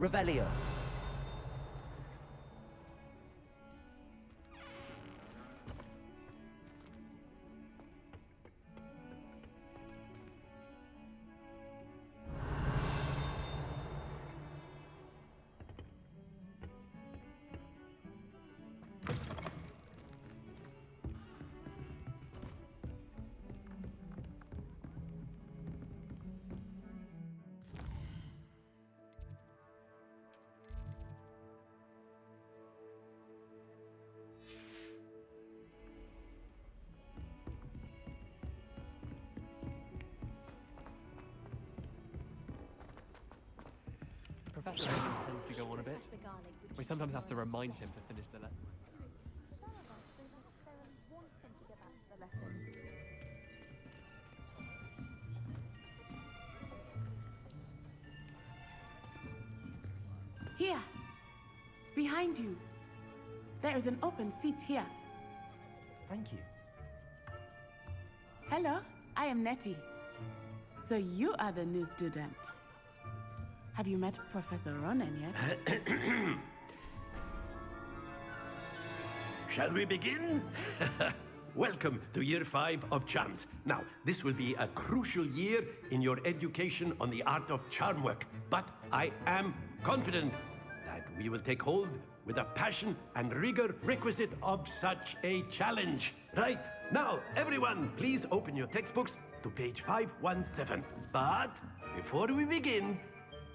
Revelio. Professor Hayden tends to go on a bit. We sometimes have to remind him to finish the lesson. Here, behind you. There is an open seat here. Thank you. Hello, I am Nettie. So you are the new student. Have you met Professor Ronan yet? Shall we begin? Welcome to Year 5 of Charms. Now, this will be a crucial year in your education on the art of charm work. But I am confident that we will take hold with a passion and rigor requisite of such a challenge. Right, now, everyone, please open your textbooks to page 517. But before we begin,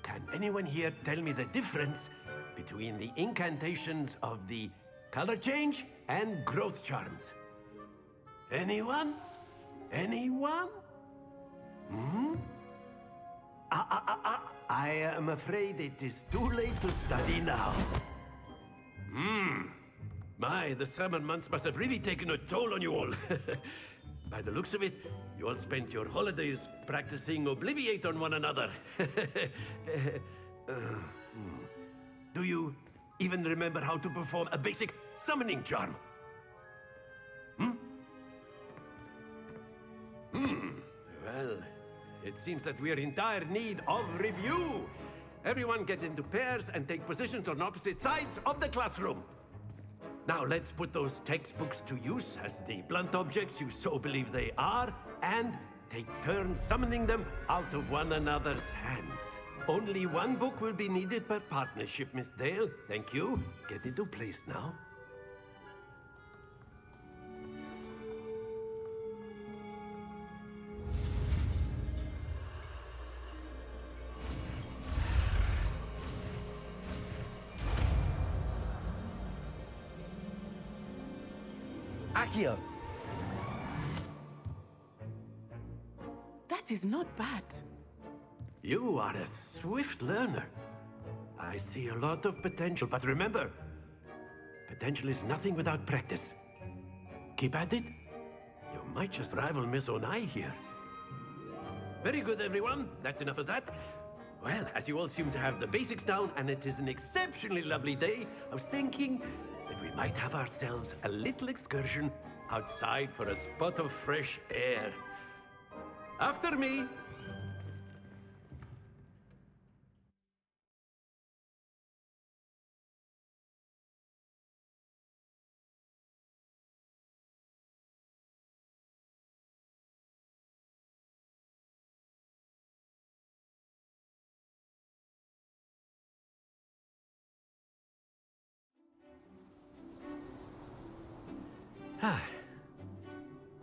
can anyone here tell me the difference between the incantations of the color change and growth charms? Anyone? Anyone? I am afraid it is too late to study now. My, the summer months must have really taken a toll on you all. By the looks of it, you all spent your holidays practicing Obliviate on one another. Do you even remember how to perform a basic summoning charm? Well, it seems that we are in dire need of review. Everyone get into pairs and take positions on opposite sides of the classroom. Now let's put those textbooks to use as the blunt objects you so believe they are, and take turns summoning them out of one another's hands. Only one book will be needed per partnership, Miss Dale. Thank you. Get into place now. Accio. That is not bad. You are a swift learner. I see a lot of potential, but remember, potential is nothing without practice. Keep at it. You might just rival Miss Onai here. Very good, everyone. That's enough of that. Well, as you all seem to have the basics down, and it is an exceptionally lovely day, I was thinking that we might have ourselves a little excursion outside for a spot of fresh air. After me.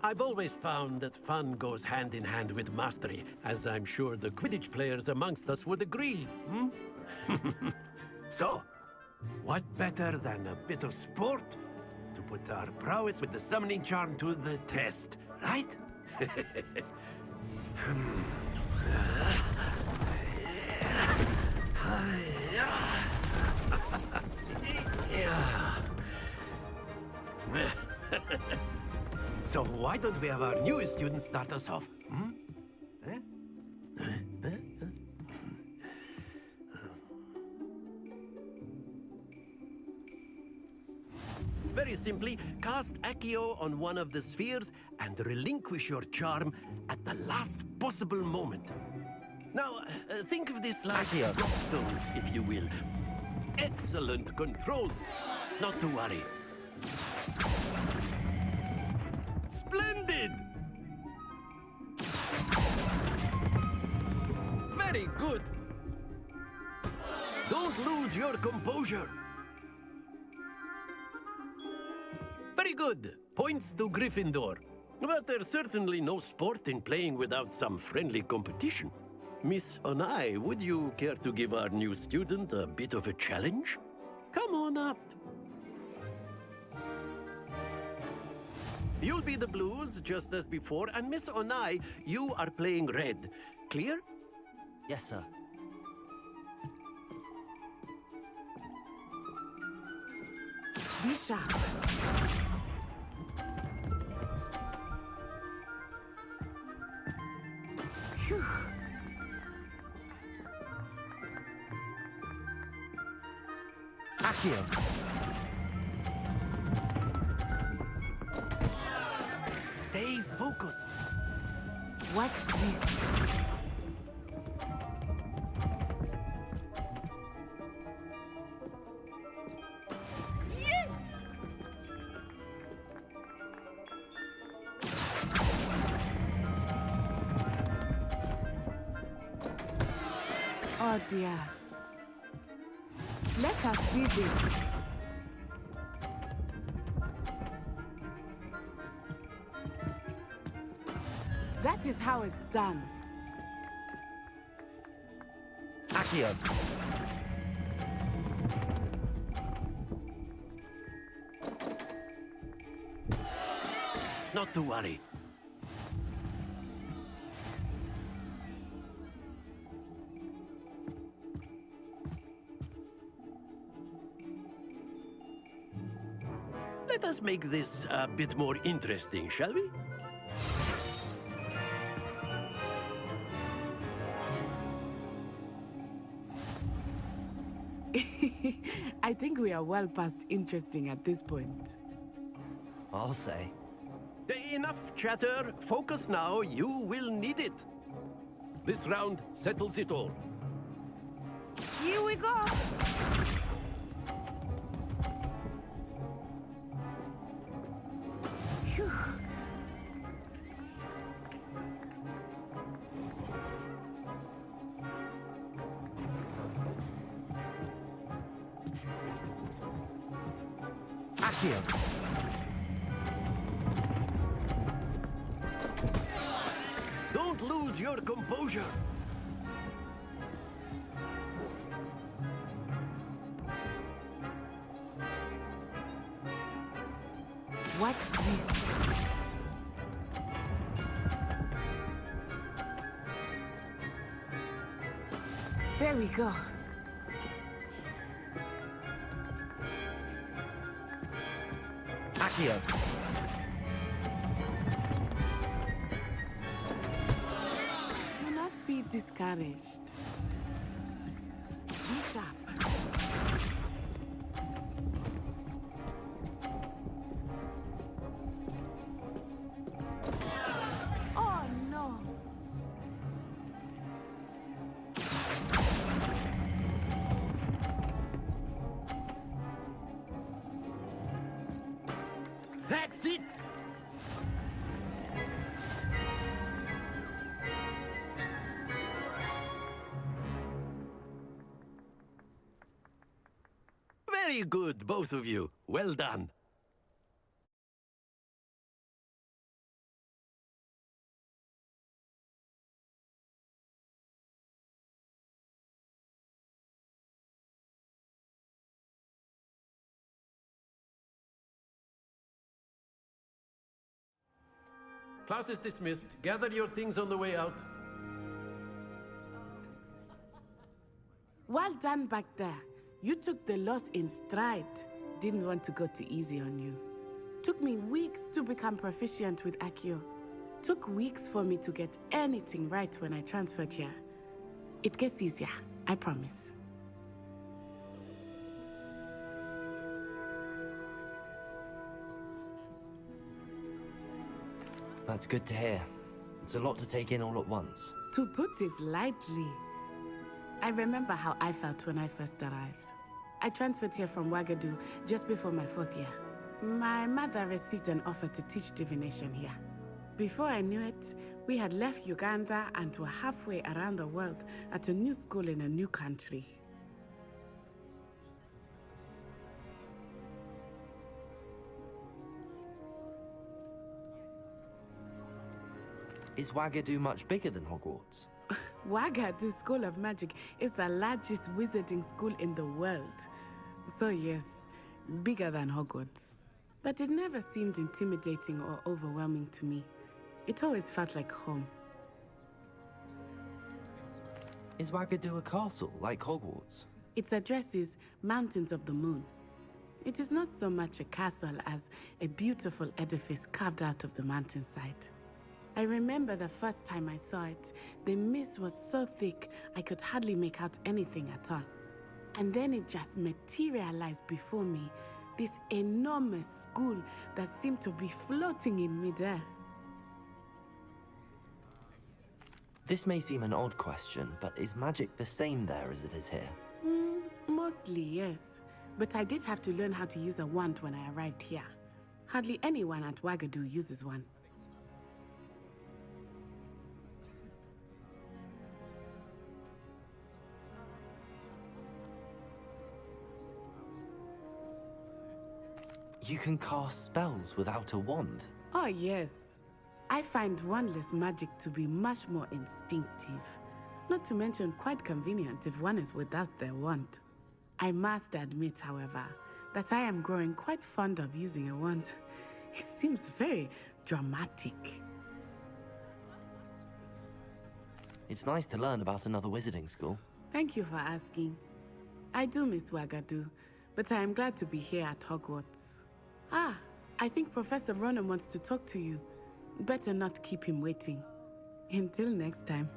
I've always found that fun goes hand in hand with mastery, as I'm sure the Quidditch players amongst us would agree, So, what better than a bit of sport to put our prowess with the summoning charm to the test, right? So why don't we have our newest student start us off? Very simply, cast Accio on one of the spheres and relinquish your charm at the last possible moment. Now, think of this like stones, if you will. Excellent control. Not to worry. Splendid! Very good. Don't lose your composure. Very good. Points to Gryffindor. But there's certainly no sport in playing without some friendly competition. Miss Onai, would you care to give our new student a bit of a challenge? Come on up. You'll be the blues, just as before, and Miss Onai, you are playing red. Clear? Yes, sir. Be sharp. Phew. Accio. Stay focused. Watch this. Yes! Oh dear. Let us see this. That is how it's done. Accio. Not to worry. Let us make this a bit more interesting, shall we? I think we are well past interesting at this point. I'll say. Enough chatter. Focus now. You will need it. This round settles it all. Here we go. Phew. Accio. Don't lose your composure. Watch this. There we go. Accio. Do not be discouraged. Be sharp. Oh no. That's it. Very good, both of you. Well done. Class is dismissed. Gather your things on the way out. Well done back there. You took the loss in stride. Didn't want to go too easy on you. Took me weeks to become proficient with Accio. Took weeks for me to get anything right when I transferred here. It gets easier, I promise. That's good to hear. It's a lot to take in all at once. To put it lightly, I remember how I felt when I first arrived. I transferred here from Ouagadougou just before my 4th year. My mother received an offer to teach divination here. Before I knew it, we had left Uganda and were halfway around the world at a new school in a new country. Is Ouagadougou much bigger than Hogwarts? Ouagadougou School of Magic is the largest wizarding school in the world. So yes, bigger than Hogwarts. But it never seemed intimidating or overwhelming to me. It always felt like home. Is Ouagadougou a castle, like Hogwarts? Its address is Mountains of the Moon. It is not so much a castle as a beautiful edifice carved out of the mountainside. I remember the first time I saw it, the mist was so thick I could hardly make out anything at all. And then it just materialized before me, this enormous school that seemed to be floating in midair. This may seem an odd question, but is magic the same there as it is here? Mostly, yes. But I did have to learn how to use a wand when I arrived here. Hardly anyone at Wagadu uses one. You can cast spells without a wand? Oh, yes. I find wandless magic to be much more instinctive. Not to mention quite convenient if one is without their wand. I must admit, however, that I am growing quite fond of using a wand. It seems very dramatic. It's nice to learn about another wizarding school. Thank you for asking. I do miss Wagadu, but I am glad to be here at Hogwarts. Ah, I think Professor Ronan wants to talk to you. Better not keep him waiting. Until next time.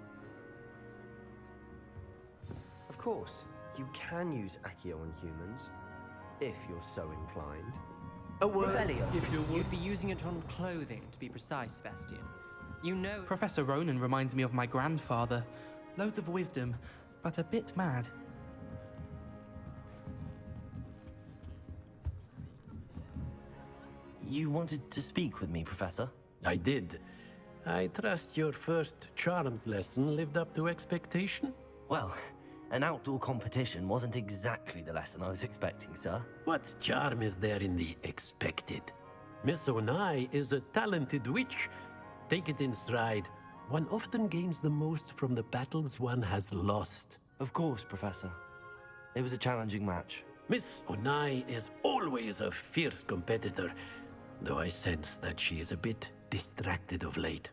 Of course, you can use Accio on humans, if you're so inclined. A word, Revelio. if you would. You'd be using it on clothing, to be precise, Sebastian. You know... Professor Ronan reminds me of my grandfather. Loads of wisdom, but a bit mad. You wanted to speak with me, Professor? I did. I trust your first charms lesson lived up to expectation? Well, an outdoor competition wasn't exactly the lesson I was expecting, sir. What charm is there in the expected? Miss Onai is a talented witch. Take it in stride. One often gains the most from the battles one has lost. Of course, Professor. It was a challenging match. Miss Onai is always a fierce competitor, though I sense that she is a bit distracted of late.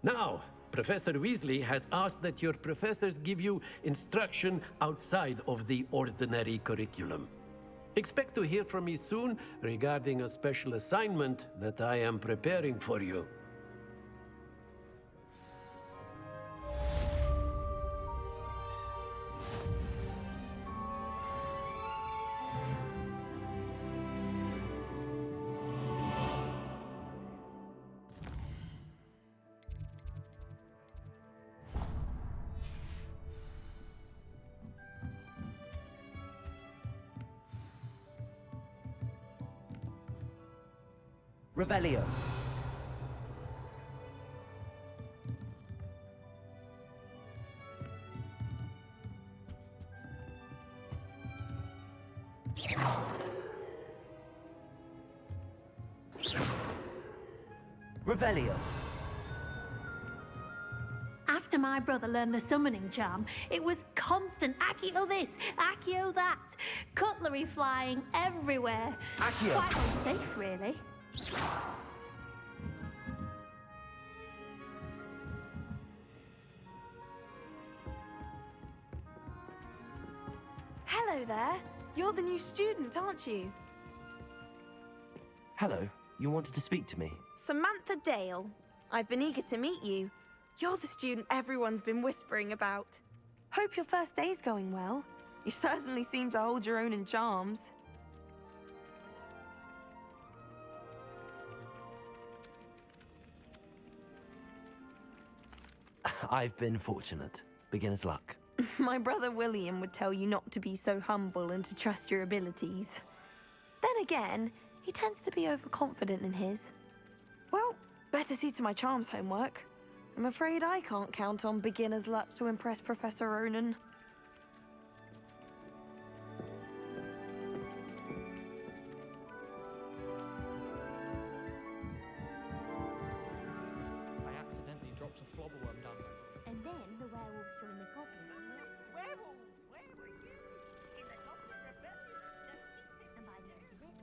Now, Professor Weasley has asked that your professors give you instruction outside of the ordinary curriculum. Expect to hear from me soon regarding a special assignment that I am preparing for you. Revelio. Revelio. After my brother learned the summoning charm, it was constant Accio this, Accio that, cutlery flying everywhere. Accio. Quite unsafe, really. Hello there. You're the new student, aren't you? Hello. You wanted to speak to me? Samantha Dale. I've been eager to meet you. You're the student everyone's been whispering about. Hope your first day's going well. You certainly seem to hold your own in charms. I've been fortunate. Beginner's luck. My brother William would tell you not to be so humble and to trust your abilities. Then again, he tends to be overconfident in his. Well, better see to my charms homework. I'm afraid I can't count on beginner's luck to impress Professor Ronan. I accidentally dropped a flobberworm down. And then the werewolves joined the goblins. Werewolf, where were you? In the Goblin Rebellion. And by the end of it,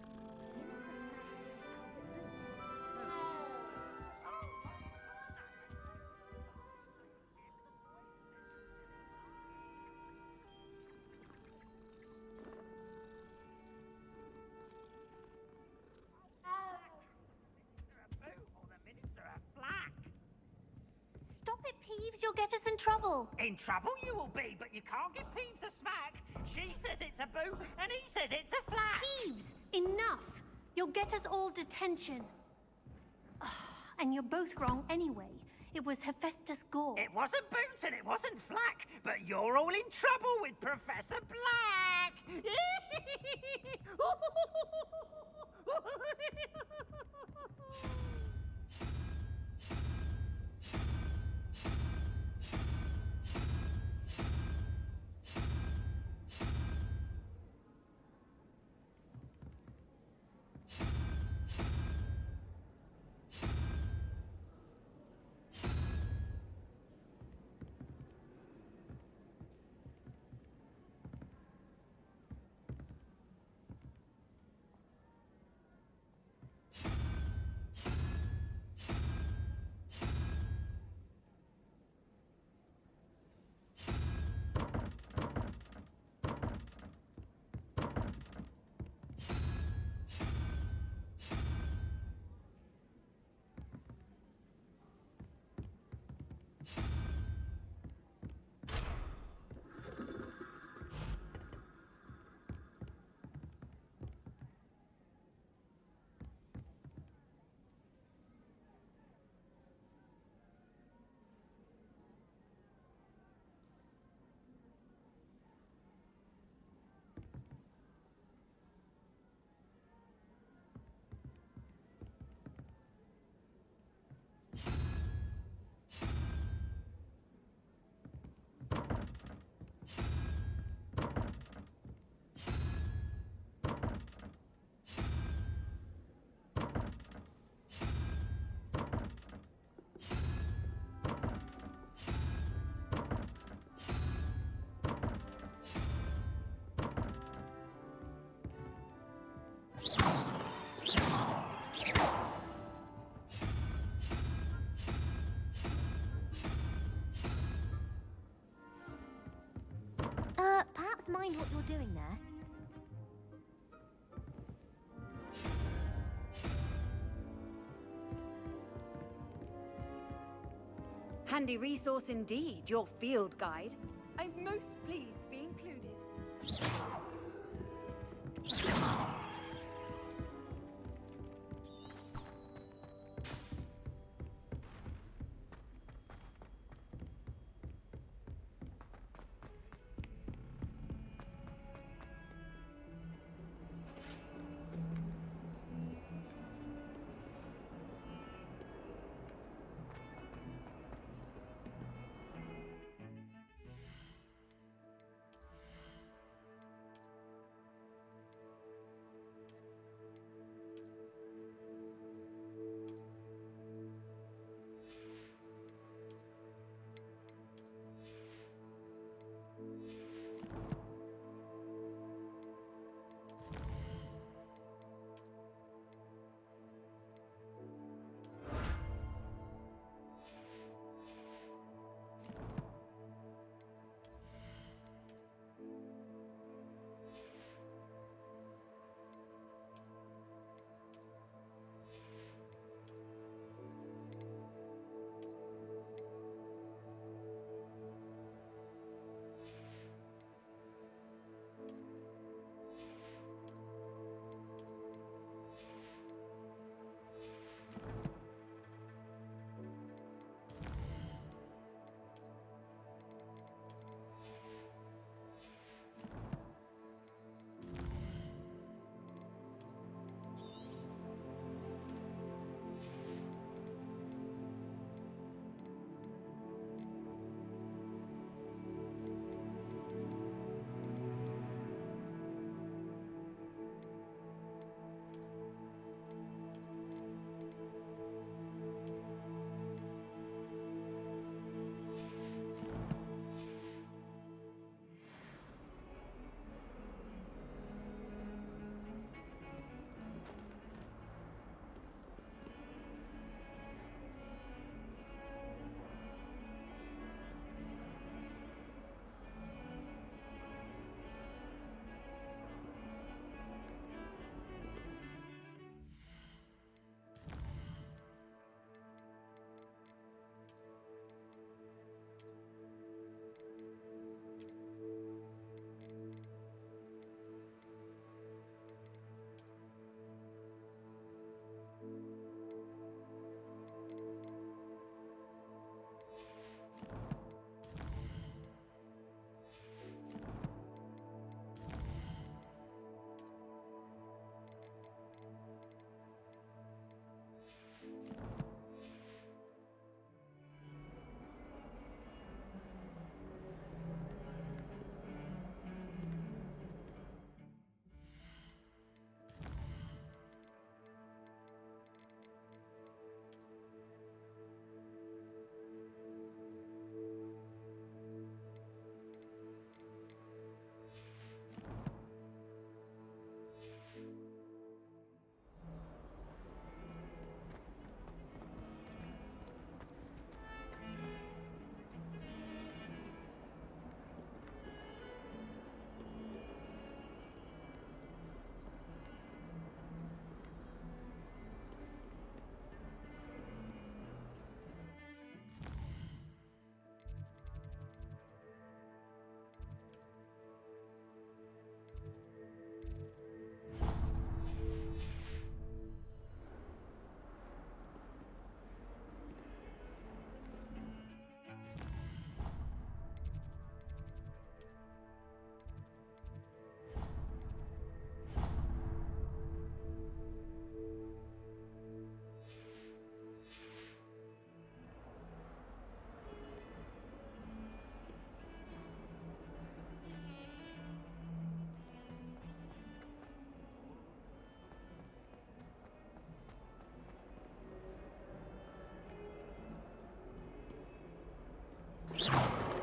you'll get us in trouble. In trouble you will be, but you can't give Peeves a smack. She says it's a boot, and he says it's a flat. Peeves, enough. You'll get us all detention. And you're both wrong anyway. It was Hephaestus Gore. It wasn't boot and it wasn't flack, but you're all in trouble with Professor Black. Perhaps mind what you're doing there. Handy resource indeed, your field guide. I'm most pleased to be included.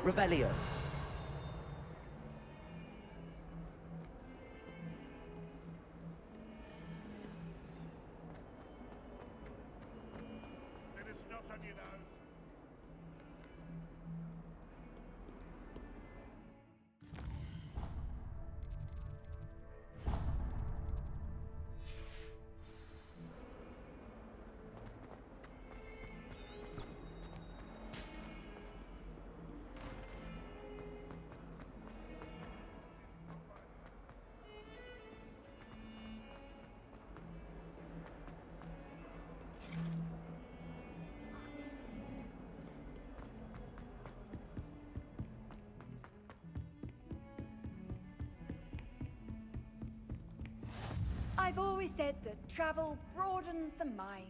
Revelio. I've always said that travel broadens the mind.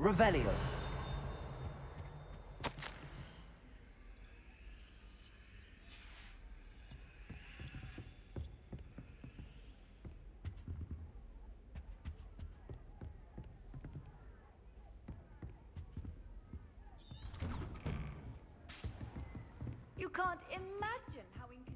Revelio. You can't imagine how inconvenient.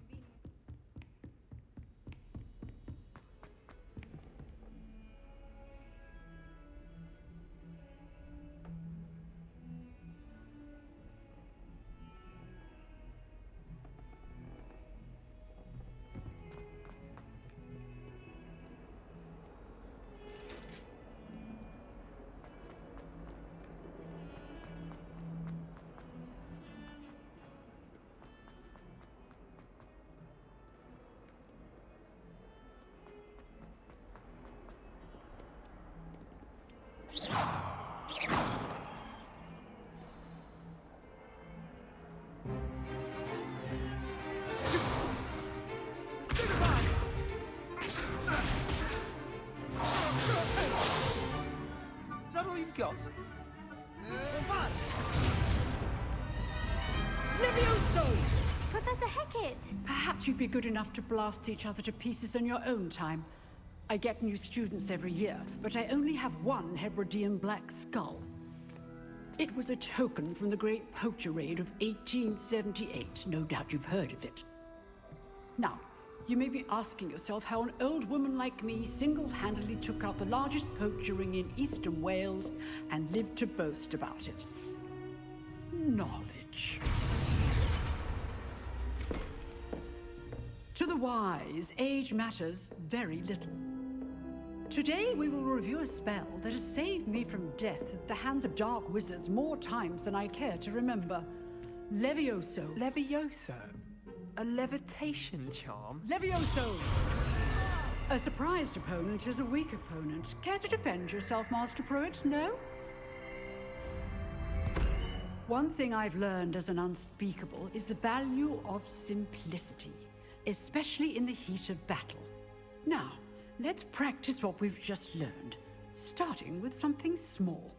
Is that all you've got? Levioso! Professor Hecat! Perhaps you'd be good enough to blast each other to pieces in your own time. I get new students every year, but I only have one Hebridean black skull. It was a token from the Great Poacher Raid of 1878. No doubt you've heard of it. Now, you may be asking yourself how an old woman like me single-handedly took out the largest poacher ring in eastern Wales and lived to boast about it. Knowledge. To the wise, age matters very little. Today we will review a spell that has saved me from death at the hands of dark wizards more times than I care to remember. Levioso. Levioso? A levitation charm? Levioso! A surprised opponent is a weak opponent. Care to defend yourself, Master Pruitt? No? One thing I've learned as an unspeakable is the value of simplicity, especially in the heat of battle. Now, let's practice what we've just learned, starting with something small.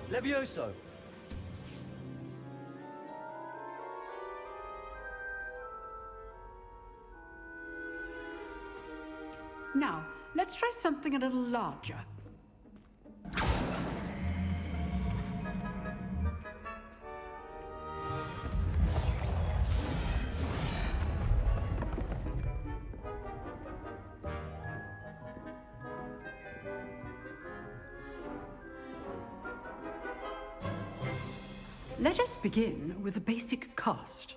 Levioso! Now, let's try something a little larger. Let us begin with a basic cast.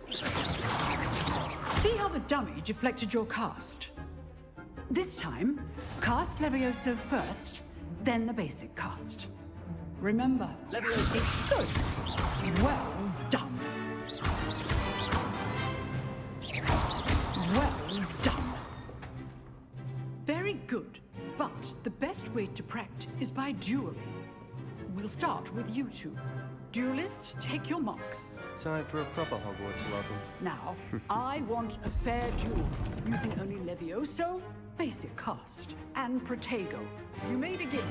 See how the dummy deflected your cast? This time, cast Levioso first, then the basic cast. Remember, Levioso. It's good. Well done. Well done. Very good, but the best way to practice is by dueling. We'll start with you two. Duelists, take your marks. Time for a proper Hogwarts welcome. Now, I want a fair duel, using only Levioso, basic cast, and Protego. You may begin.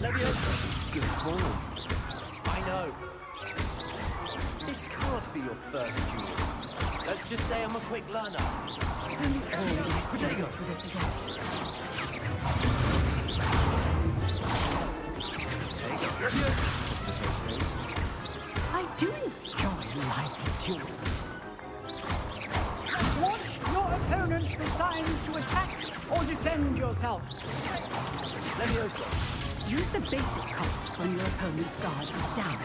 Levioso! Good form. I know. This can't be your first duel. Let's just say I'm a quick learner. Protego for this again. I do enjoy lively duels. Watch your opponent decide to attack or defend yourself. Levioso. Use the basic cast when your opponent's guard is down.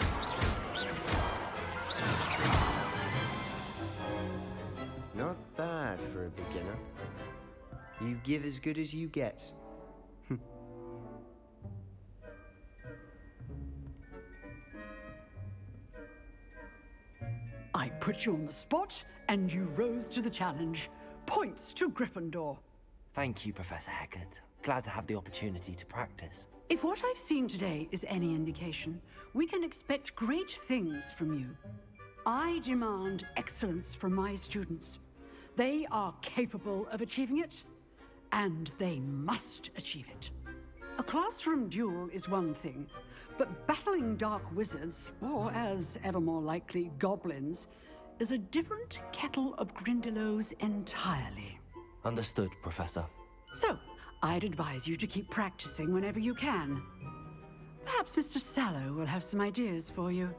Not bad for a beginner. You give as good as you get. I put you on the spot, and you rose to the challenge. Points to Gryffindor. Thank you, Professor Hecat. Glad to have the opportunity to practice. If what I've seen today is any indication, we can expect great things from you. I demand excellence from my students. They are capable of achieving it, and they must achieve it. A classroom duel is one thing, but battling dark wizards, or as ever more likely, goblins, is a different kettle of Grindylows entirely. Understood, Professor. So, I'd advise you to keep practicing whenever you can. Perhaps Mr. Sallow will have some ideas for you.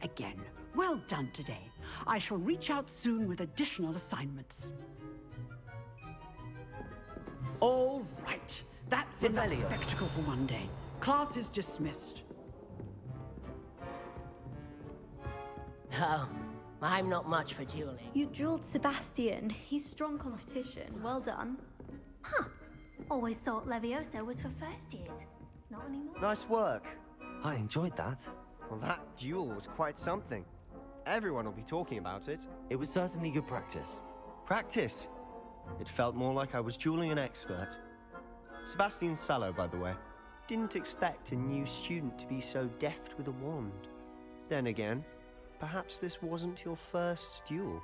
Again, well done today. I shall reach out soon with additional assignments. All right. That's enough spectacle for one day. Class is dismissed. Oh, I'm not much for dueling. You dueled Sebastian. He's strong competition. Well done. Huh. Always thought Levioso was for first years. Not anymore. Nice work. I enjoyed that. Well, that duel was quite something. Everyone will be talking about it. It was certainly good practice. Practice? It felt more like I was dueling an expert. Sebastian Sallow, by the way. Didn't expect a new student to be so deft with a wand. Then again, perhaps this wasn't your first duel.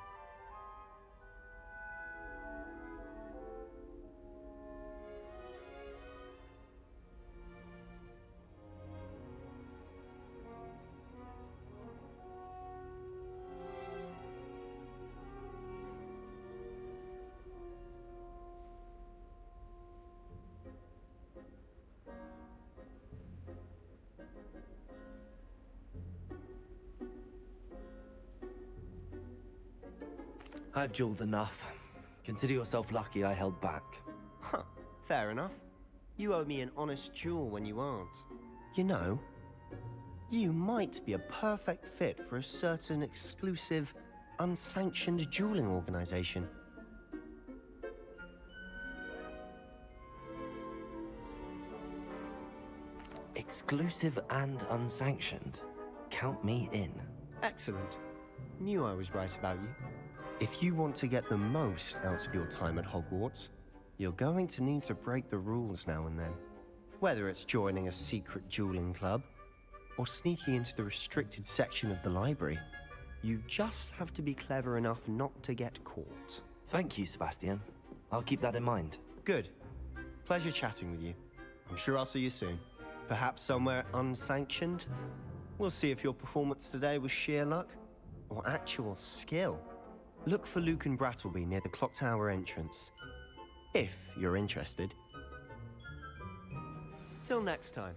I've dueled enough. Consider yourself lucky I held back. Huh, fair enough. You owe me an honest duel when you aren't. You know, you might be a perfect fit for a certain exclusive, unsanctioned dueling organization. Exclusive and unsanctioned. Count me in. Excellent. Knew I was right about you. If you want to get the most out of your time at Hogwarts, you're going to need to break the rules now and then. Whether it's joining a secret dueling club, or sneaking into the restricted section of the library, you just have to be clever enough not to get caught. Thank you, Sebastian. I'll keep that in mind. Good. Pleasure chatting with you. I'm sure I'll see you soon. Perhaps somewhere unsanctioned? We'll see if your performance today was sheer luck, or actual skill. Look for Luke and Brattleby near the clock tower entrance, if you're interested. Till next time.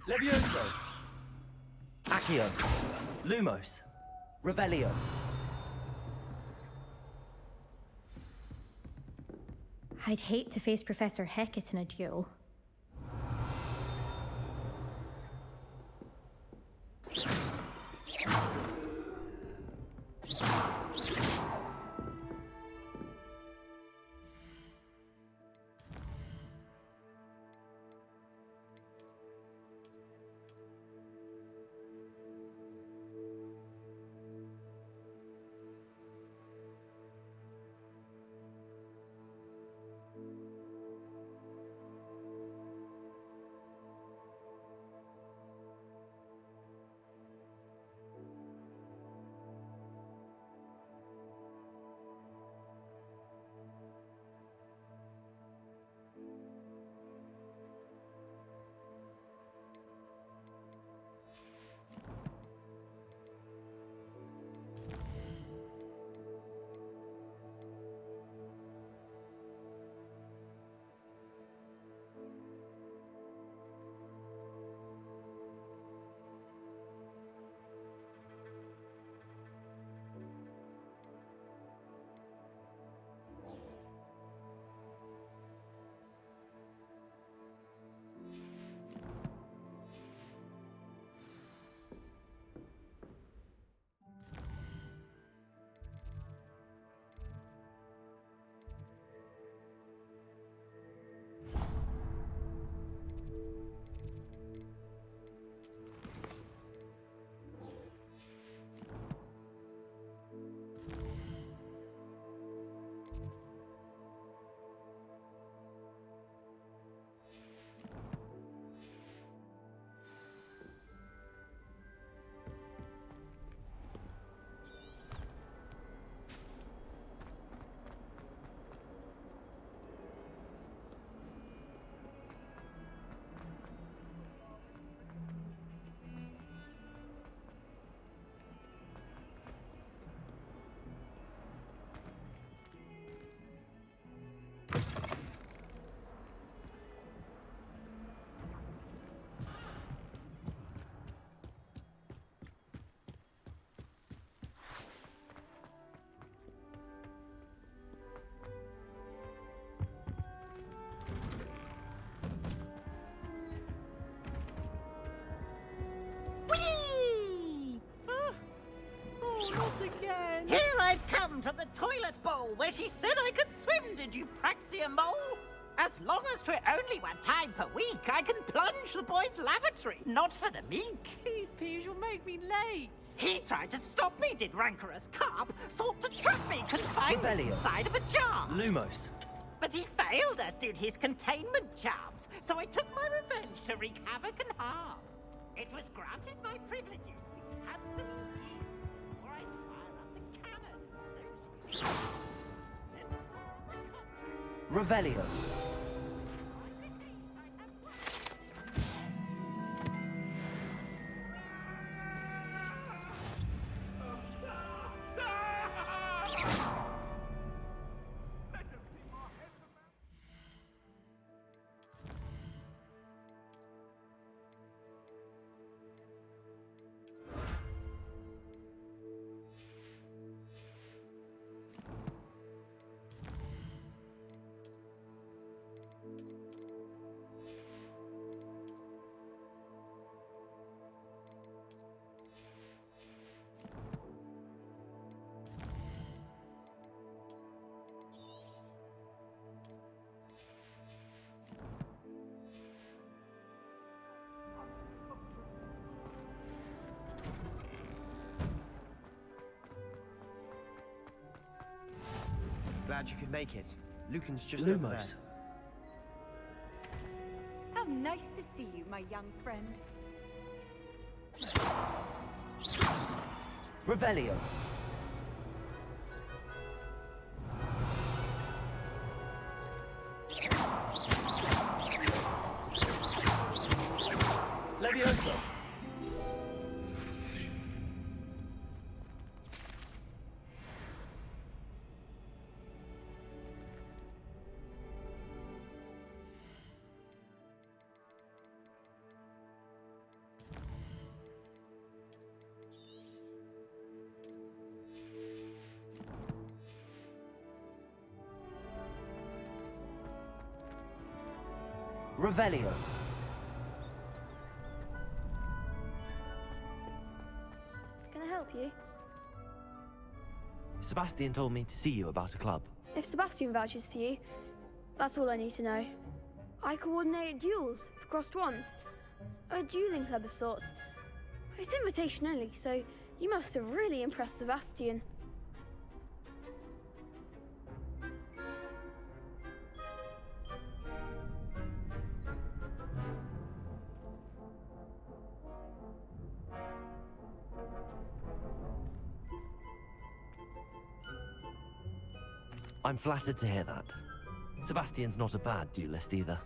Levioso! Accio! Lumos! Revelio! I'd hate to face Professor Hecat in a duel. again. Here I've come from the toilet bowl where she said I could swim, did you praxia mole? As long as 'twere only one time per week, I can plunge the boy's lavatory, not for the meek. These peeves will make me late. He tried to stop me, did rancorous carp, sought to trap me confined Revelio. inside of a jar. Lumos. But he failed, as did his containment charms, so I took my revenge to wreak havoc and harm. It was granted my privileges be handsome indeed, or I'd fire up the cannon, so she Revelio. Glad you could make it. Lucan's just over there. Lumos. How nice to see you, my young friend. Revelio. Levioso. Revelio. Can I help you? Sebastian told me to see you about a club. If Sebastian vouches for you, that's all I need to know. I coordinate duels for crossed wands. A dueling club of sorts. It's invitation only, so you must have really impressed Sebastian. I'm flattered to hear that. Sebastian's not a bad duelist either.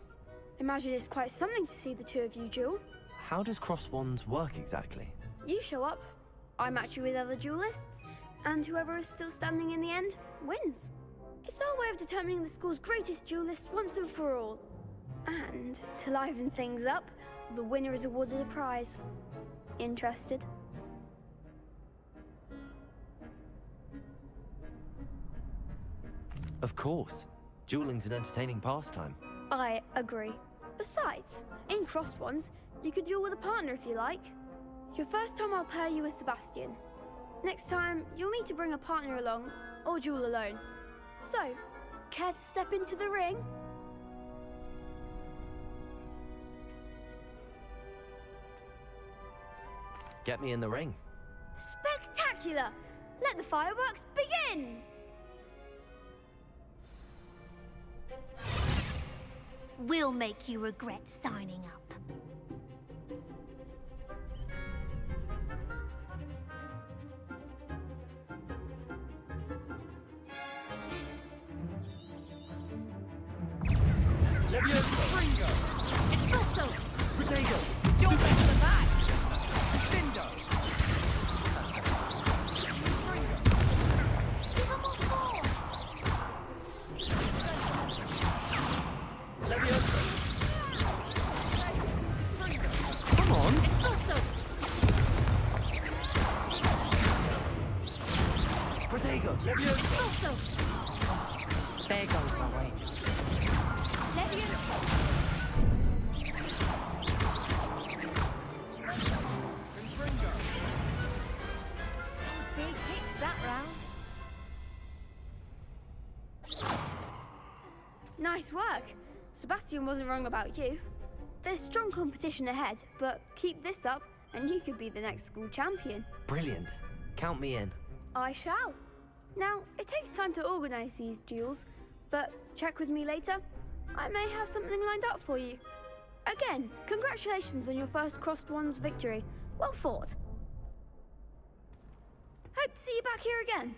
Imagine it's quite something to see the two of you duel. How does cross wands work exactly? You show up, I match you with other duelists, and whoever is still standing in the end wins. It's our way of determining the school's greatest duelist once and for all. And to liven things up, the winner is awarded a prize. Interested? Of course. Dueling's an entertaining pastime. I agree. Besides, in crossed ones, you could duel with a partner if you like. Your first time I'll pair you with Sebastian. Next time, you'll need to bring a partner along, or duel alone. So, care to step into the ring? Get me in the ring. Spectacular! Let the fireworks begin! We'll make you regret signing up. Levioso! Ringo! Expulso! Protego! You're better than that! Bindo! Levioso! Come on! Expulso! Protego! Levioso! Expulso! There goes my wages. Levioso! Nice work. Sebastian wasn't wrong about you. There's strong competition ahead, but keep this up and you could be the next school champion. Brilliant. Count me in. I shall. Now, it takes time to organise these duels, but check with me later. I may have something lined up for you. Again, congratulations on your first Crossed Wands victory. Well fought. Hope to see you back here again.